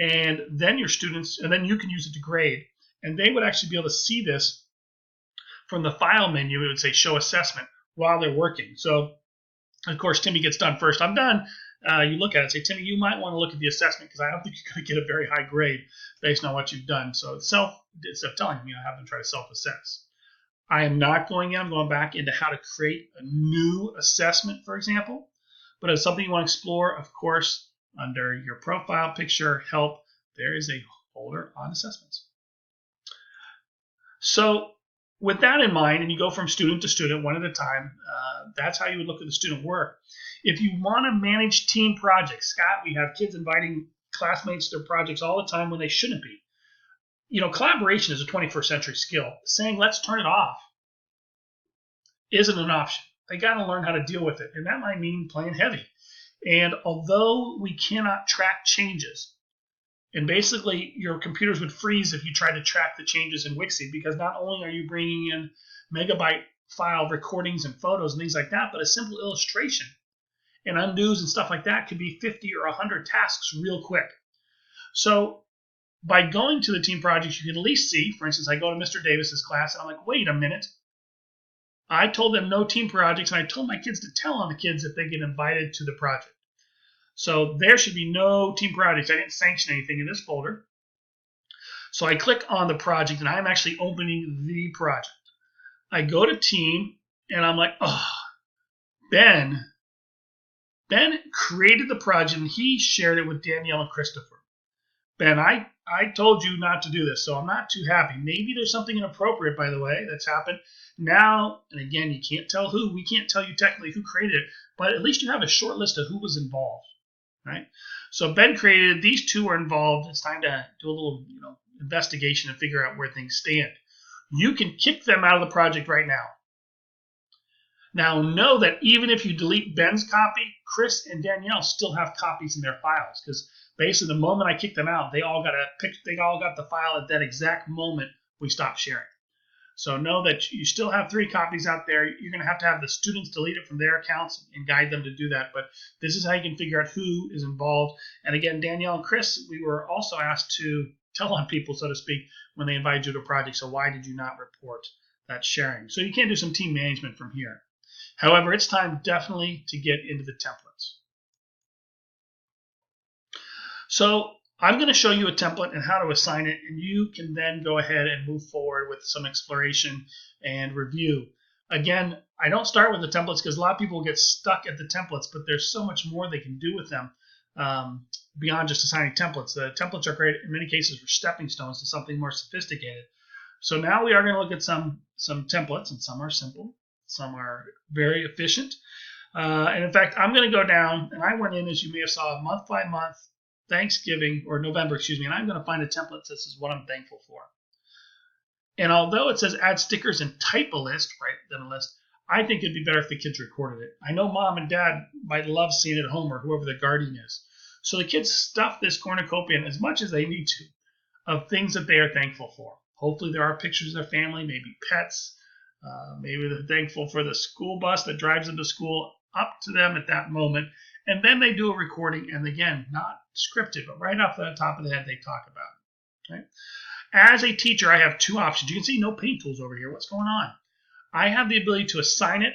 and then your students, and then you can use it to grade, and they would actually be able to see this from the file menu. It would say show assessment while they're working. So of course Timmy gets done first. I'm done. You look at it and say, Timmy, you might want to look at the assessment because I don't think you're going to get a very high grade based on what you've done. So instead of telling me, I have them try to self-assess. I am not going in. I'm going back into how to create a new assessment, for example. But if it's something you want to explore, of course, under your profile picture, help, there is a folder on assessments. So with that in mind, and you go from student to student one at a time, that's how you would look at the student work. If you want to manage team projects, Scott, we have kids inviting classmates to their projects all the time when they shouldn't be. Collaboration is a 21st century skill. Saying let's turn it off isn't an option. They got to learn how to deal with it, and that might mean playing heavy. And although we cannot track changes, and basically your computers would freeze if you tried to track the changes in Wixie, because not only are you bringing in megabyte file recordings and photos and things like that, but a simple illustration and undos and stuff like that could be 50 or 100 tasks real quick. So by going to the team projects, you can at least see, for instance, I go to Mr. Davis's class, and I'm like, wait a minute. I told them no team projects, and I told my kids to tell on the kids if they get invited to the project. So there should be no team projects. I didn't sanction anything in this folder. So I click on the project, and I'm actually opening the project. I go to team, and I'm like, oh, Ben created the project, and he shared it with Danielle and Christopher. Ben, I told you not to do this, so I'm not too happy. Maybe there's something inappropriate, by the way, that's happened. Now, and again, you can't tell who. We can't tell you technically who created it, but at least you have a short list of who was involved, right? So Ben created it. These two are involved. It's time to do a little, investigation and figure out where things stand. You can kick them out of the project right now. Now, know that even if you delete Ben's copy, Chris and Danielle still have copies in their files, because basically the moment I kicked them out, they all got the file at that exact moment we stopped sharing. So know that you still have 3 copies out there. You're going to have the students delete it from their accounts and guide them to do that. But this is how you can figure out who is involved. And again, Danielle and Chris, we were also asked to tell on people, so to speak, when they invited you to a project. So why did you not report that sharing? So you can do some team management from here. However, it's time definitely to get into the templates. So I'm going to show you a template and how to assign it, and you can then go ahead and move forward with some exploration and review. Again, I don't start with the templates because a lot of people get stuck at the templates, but there's so much more they can do with them beyond just assigning templates. The templates are great in many cases for stepping stones to something more sophisticated. So now we are going to look at some templates, and some are simple, some are very efficient. And in fact, I'm going to go down, and I went in, as you may have saw, month by month, Thanksgiving, or November, excuse me, and I'm going to find a template that says what I'm thankful for. And although it says add stickers and type a list, right, than a list, I think it'd be better if the kids recorded it. I know mom and dad might love seeing it at home, or whoever the guardian is. So the kids stuff this cornucopia in as much as they need to of things that they are thankful for. Hopefully there are pictures of their family, maybe pets, maybe they're thankful for the school bus that drives them to school, up to them at that moment. And then they do a recording, and again, not scripted, but right off the top of the head, they talk about it. Okay? As a teacher, I have 2 options. You can see no paint tools over here. What's going on? I have the ability to assign it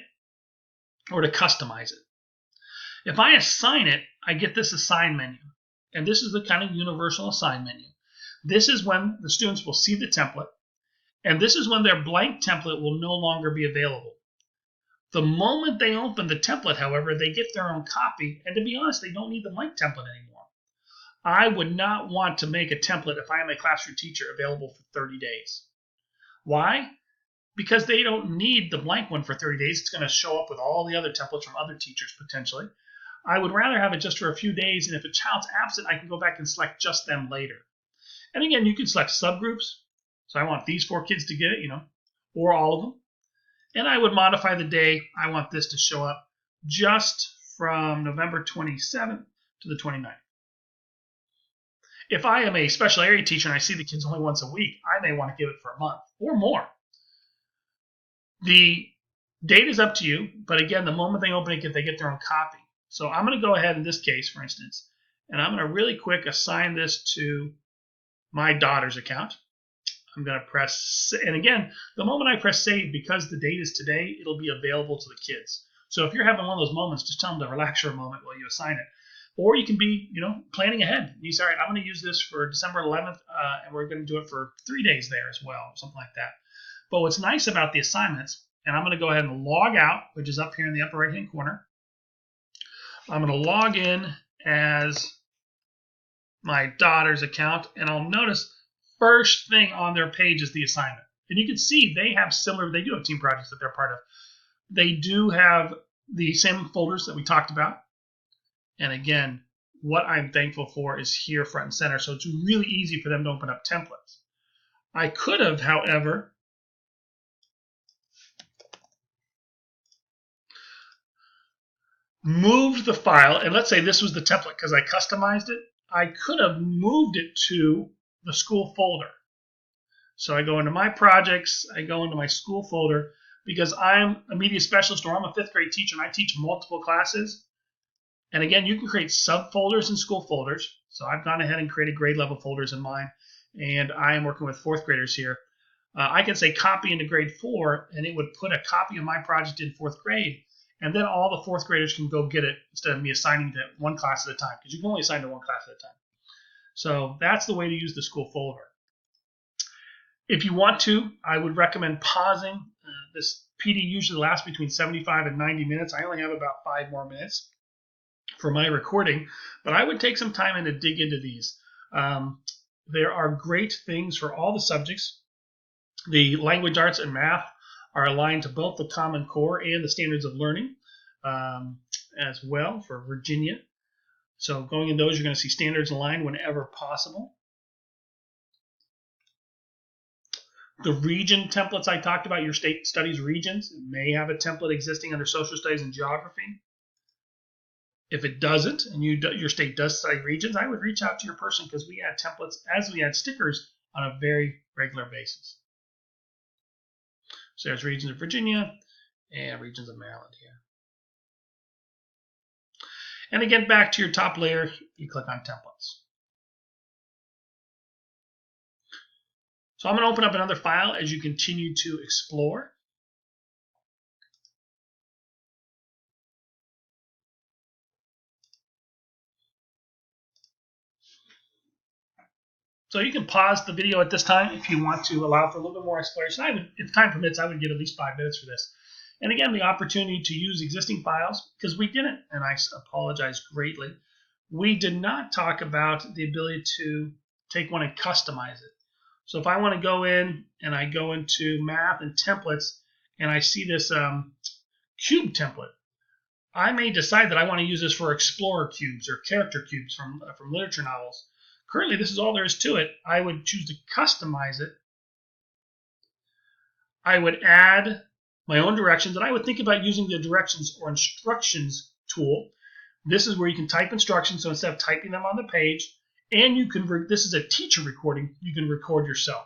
or to customize it. If I assign it, I get this assign menu. And this is the kind of universal assign menu. This is when the students will see the template, and this is when their blank template will no longer be available. The moment they open the template, however, they get their own copy, and to be honest, they don't need the blank template anymore. I would not want to make a template, if I am a classroom teacher, available for 30 days. Why? Because they don't need the blank one for 30 days. It's going to show up with all the other templates from other teachers, potentially. I would rather have it just for a few days, and if a child's absent, I can go back and select just them later. And again, you can select subgroups. So I want these 4 kids to get it, or all of them. And I would modify the day. I want this to show up just from November 27th to the 29th. If I am a special area teacher and I see the kids only once a week, I may want to give it for a month or more. The date is up to you, but again, the moment they open it, they get their own copy. So I'm going to go ahead in this case, for instance, and I'm going to really quick assign this to my daughter's account. I'm going to press, and again, the moment I press save, because the date is today, it'll be available to the kids. So if you're having one of those moments, just tell them to relax for a moment while you assign it. Or you can be, planning ahead. You say, all right, I'm going to use this for December 11th, and we're going to do it for 3 days there as well, something like that. But what's nice about the assignments, and I'm going to go ahead and log out, which is up here in the upper right-hand corner. I'm going to log in as my daughter's account, and I'll notice first thing on their page is the assignment. And you can see they do have team projects that they're part of. They do have the same folders that we talked about. And again, what I'm thankful for is here front and center. So it's really easy for them to open up templates. I could have, however, moved the file, and let's say this was the template because I customized it, I could have moved it to the school folder. So I go into my projects, I go into my school folder, because I'm a media specialist or I'm a 5th grade teacher and I teach multiple classes. And again, you can create subfolders and school folders. So I've gone ahead and created grade level folders in mine, and I am working with 4th graders here. I can say copy into grade 4, and it would put a copy of my project in 4th grade, and then all the 4th graders can go get it instead of me assigning to one class at a time, because you can only assign to one class at a time. So that's the way to use the school folder. If you want to, I would recommend pausing. This PD usually lasts between 75 and 90 minutes. I only have about 5 more minutes for my recording, but I would take some time and to dig into these. There are great things for all the subjects. The language arts and math are aligned to both the Common Core and the standards of learning as well for Virginia. So going in those, you're going to see standards aligned whenever possible. The region templates I talked about, your state studies regions, may have a template existing under social studies and geography. If it doesn't, and your state does study regions, I would reach out to your person because we add templates as we add stickers on a very regular basis. So there's regions of Virginia and regions of Maryland here. And again, back to your top layer, you click on templates. So I'm going to open up another file as you continue to explore. So you can pause the video at this time if you want to allow for a little bit more exploration. If time permits, I would give at least 5 minutes for this. And again, the opportunity to use existing files, because we didn't, and I apologize greatly, we did not talk about the ability to take one and customize it. So if I want to go in and I go into math and templates and I see this cube template, I may decide that I want to use this for explorer cubes or character cubes from literature novels. Currently, this is all there is to it. I would choose to customize it. I would add my own directions, and I would think about using the directions or instructions tool. This is where you can type instructions, so instead of typing them on the page, and you can, this is a teacher recording, you can record yourself.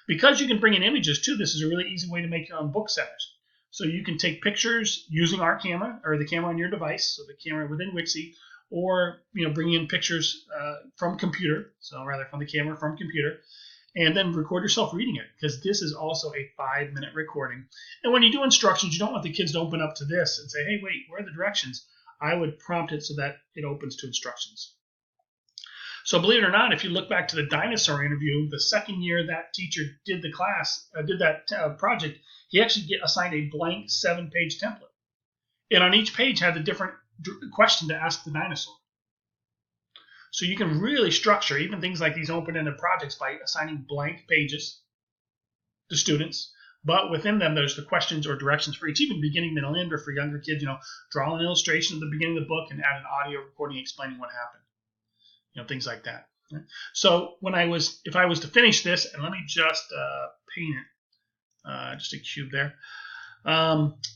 Because you can bring in images too, this is a really easy way to make your own book centers. So you can take pictures using our camera or the camera on your device, so the camera within Wixie, or bring in pictures from computer, so rather from the camera from computer, and then record yourself reading it, because this is also a 5-minute recording. And when you do instructions, you don't want the kids to open up to this and say, hey, wait, where are the directions? I would prompt it so that it opens to instructions. So believe it or not, if you look back to the dinosaur interview, the second year that teacher did the class, did that project, he actually assigned a blank 7-page template. And on each page had a different question to ask the dinosaur. So you can really structure even things like these open-ended projects by assigning blank pages to students. But within them, there's the questions or directions for each, even beginning, middle, end, or for younger kids, draw an illustration at the beginning of the book and add an audio recording explaining what happened. Things like that. So if I was to finish this, and let me just paint it, just a cube there.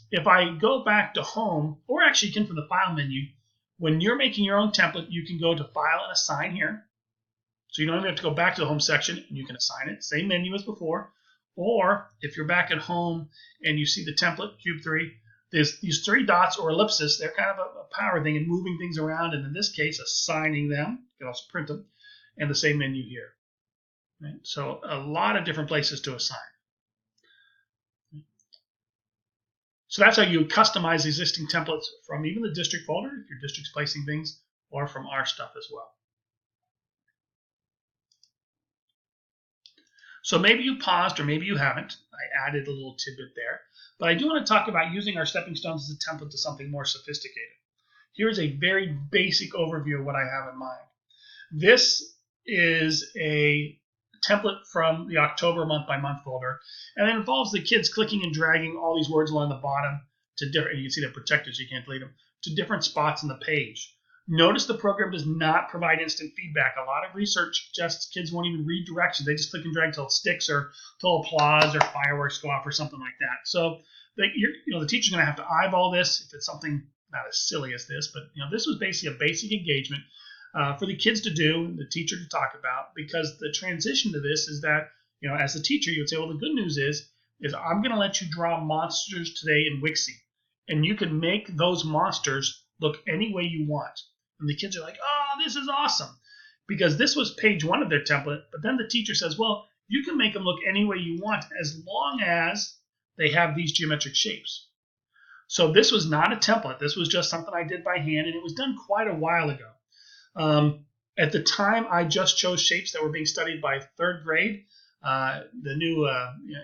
If I go back to home, or actually you can from the file menu, when you're making your own template, you can go to file and assign here. So you don't even have to go back to the home section, and you can assign it, same menu as before. Or if you're back at home and you see the template, Cube 3, there's these 3 dots or ellipses. They're kind of a power thing and moving things around, and in this case, assigning them. You can also print them, and the same menu here. Right? So a lot of different places to assign. So that's how you customize existing templates from even the district folder, if your district's placing things, or from our stuff as well. So maybe you paused or maybe you haven't. I added a little tidbit there. But I do want to talk about using our stepping stones as a template to something more sophisticated. Here's a very basic overview of what I have in mind. This is a template from the October month-by-month folder, and it involves the kids clicking and dragging all these words along the bottom to different, and you can see they're protected so you can't delete them, to different spots on the page. Notice the program does not provide instant feedback. A lot of research suggests kids won't even read directions. They just click and drag until it sticks or until applause or fireworks go off or something like that. So the teacher's going to have to eyeball this if it's something not as silly as this, but this was basically a basic engagement for the kids to do and the teacher to talk about, because the transition to this is that, as a teacher, you would say, well, the good news is I'm going to let you draw monsters today in Wixie, and you can make those monsters look any way you want. And the kids are like, oh, this is awesome, because this was page 1 of their template, but then the teacher says, well, you can make them look any way you want as long as they have these geometric shapes. So this was not a template. This was just something I did by hand, and it was done quite a while ago. At the time, I just chose shapes that were being studied by 3rd grade. The new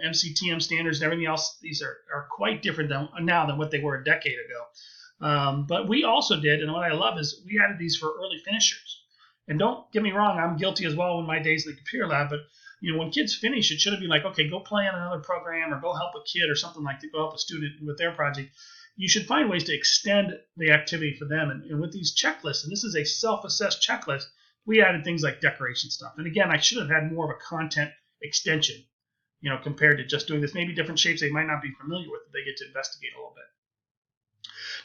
MCTM standards and everything else, these are quite different now than what they were a decade ago. But we also did, and what I love is we added these for early finishers. And don't get me wrong, I'm guilty as well in my days in the computer lab, but when kids finish, it shouldn't be like, okay, go play on another program or go help a kid or something like that, go help a student with their project. You should find ways to extend the activity for them. And with these checklists, and this is a self-assessed checklist, we added things like decoration stuff. And again, I should have had more of a content extension, compared to just doing this. Maybe different shapes they might not be familiar with, that they get to investigate a little bit.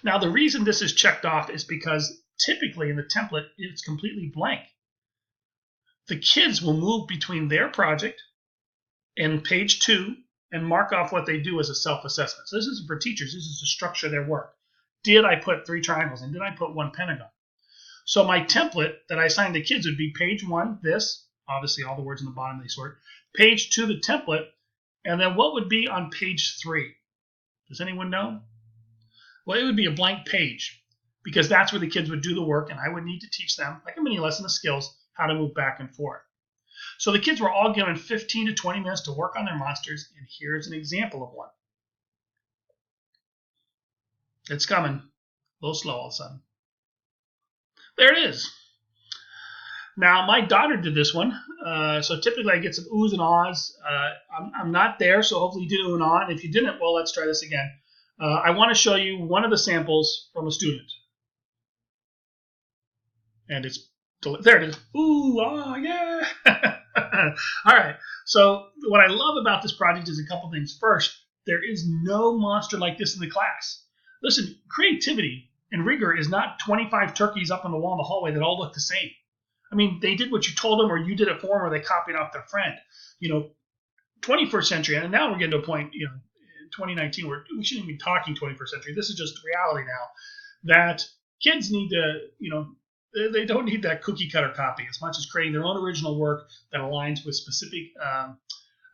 Now, the reason this is checked off is because typically in the template, it's completely blank. The kids will move between their project and page 2 and mark off what they do as a self-assessment. So this isn't for teachers. This is to structure their work. Did I put 3 triangles in? Did I put 1 pentagon? So my template that I assigned the kids would be page 1, this, obviously all the words in the bottom they sort, page 2, the template, and then what would be on page 3? Does anyone know? Well, it would be a blank page, because that's where the kids would do the work, and I would need to teach them, like a mini lesson of skills, how to move back and forth. So the kids were all given 15 to 20 minutes to work on their monsters, and here's an example of one. It's coming. A little slow all of a sudden. There it is. Now, my daughter did this one, so typically I get some oohs and ahs. I'm not there, so hopefully you did ooh and ah, and if you didn't, well, let's try this again. I want to show you one of the samples from a student. And there it is. Ooh, ah, yeah. All right. So what I love about this project is a couple things. First, there is no monster like this in the class. Listen, creativity and rigor is not 25 turkeys up on the wall in the hallway that all look the same. I mean, they did what you told them, or you did it for them, or they copied off their friend. 21st century, and now we're getting to a point, in 2019, where we shouldn't even be talking 21st century. This is just reality now, that kids need to, they don't need that cookie cutter copy as much as creating their own original work that aligns with specific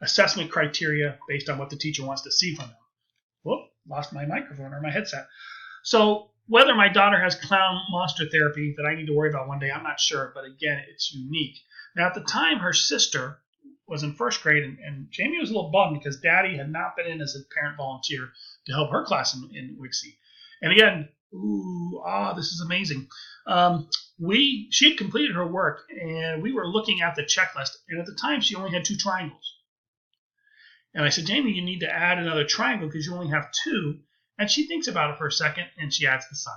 assessment criteria based on what the teacher wants to see from them. Whoop, lost my microphone or my headset. So whether my daughter has clown monster therapy that I need to worry about one day, I'm not sure, but again, it's unique. Now, at the time, her sister was in 1st grade, and Jamie was a little bummed because Daddy had not been in as a parent volunteer to help her class in Wixie. And again, this is amazing. She had completed her work, and we were looking at the checklist, and at the time, she only had 2 triangles. And I said, Jamie, you need to add another triangle because you only have 2. And she thinks about it for a second, and she adds the sun.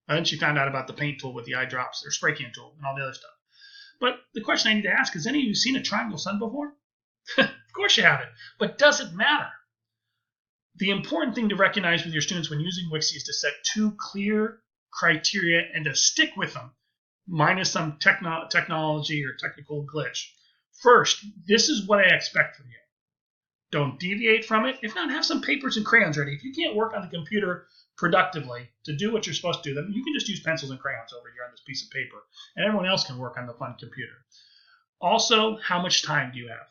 And then she found out about the paint tool with the eye drops, or spray can tool, and all the other stuff. But the question I need to ask is, any of you seen a triangle sun before? Of course you haven't. But does it matter? The important thing to recognize with your students when using Wixie is to set 2 clear criteria and to stick with them, minus some technology or technical glitch. First, this is what I expect from you. Don't deviate from it. If not, have some papers and crayons ready. If you can't work on the computer productively to do what you're supposed to do, then you can just use pencils and crayons over here on this piece of paper, and everyone else can work on the fun computer. Also, how much time do you have?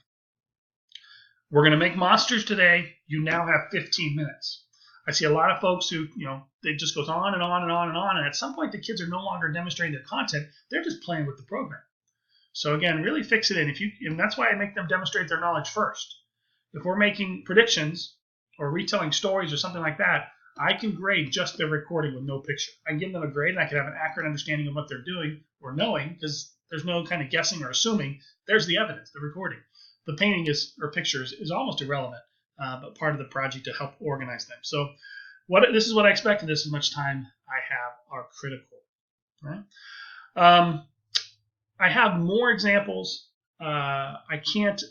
We're going to make monsters today. You now have 15 minutes. I see a lot of folks who, it just goes on and on and on and on, and at some point the kids are no longer demonstrating their content. They're just playing with the program. So again, really fix it in. And that's why I make them demonstrate their knowledge first. If we're making predictions or retelling stories or something like that, I can grade just their recording with no picture. I can give them a grade, and I can have an accurate understanding of what they're doing or knowing, because there's no kind of guessing or assuming. There's the evidence, the recording. The painting or pictures is almost irrelevant, but part of the project to help organize them. So this is what I expect, and this is much time I have are critical. Right? I have more examples. I can't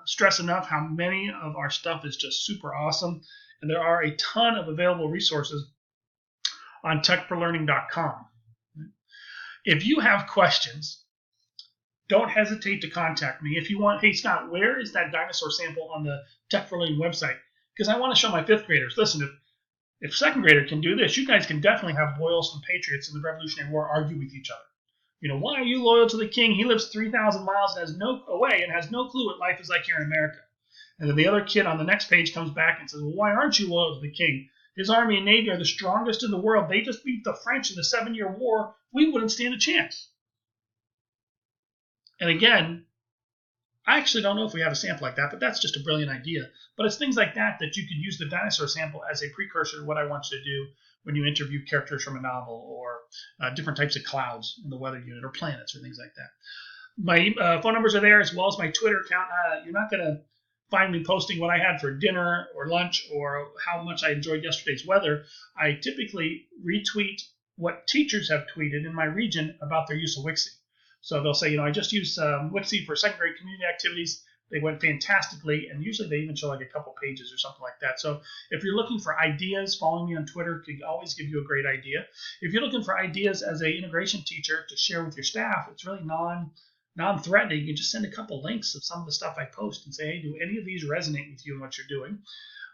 stress enough how many of our stuff is just super awesome, and there are a ton of available resources on techforlearning.com. If you have questions, don't hesitate to contact me. If you want, hey, Scott, where is that dinosaur sample on the Tech for Learning website? Because I want to show my 5th graders, listen, if 2nd grader can do this, you guys can definitely have loyalists and patriots in the Revolutionary War argue with each other. You know, why are you loyal to the king? He lives 3,000 miles and has no clue what life is like here in America. And then the other kid on the next page comes back and says, well, why aren't you loyal to the king? His army and navy are the strongest in the world. They just beat the French in the 7-year war. We wouldn't stand a chance. And again, I actually don't know if we have a sample like that, but that's just a brilliant idea. But it's things like that that you could use the dinosaur sample as a precursor to what I want you to do when you interview characters from a novel or different types of clouds in the weather unit or planets or things like that. My phone numbers are there as well as my Twitter account. You're not going to find me posting what I had for dinner or lunch or how much I enjoyed yesterday's weather. I typically retweet what teachers have tweeted in my region about their use of Wixie. So they'll say, I just used Wixie for 2nd grade community activities. They went fantastically, and usually they even show like a couple pages or something like that. So if you're looking for ideas, following me on Twitter can always give you a great idea. If you're looking for ideas as an integration teacher to share with your staff, it's really non-threatening. You can just send a couple links of some of the stuff I post and say, hey, do any of these resonate with you and what you're doing?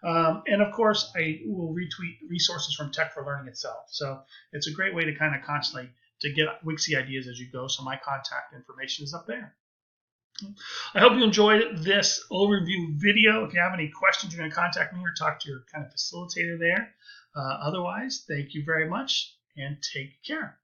And of course, I will retweet resources from Tech for Learning itself. So it's a great way to kind of constantly to get Wixie ideas as you go. So my contact information is up there. I hope you enjoyed this overview video. If you have any questions, you're going to contact me or talk to your kind of facilitator there. Otherwise, thank you very much and take care.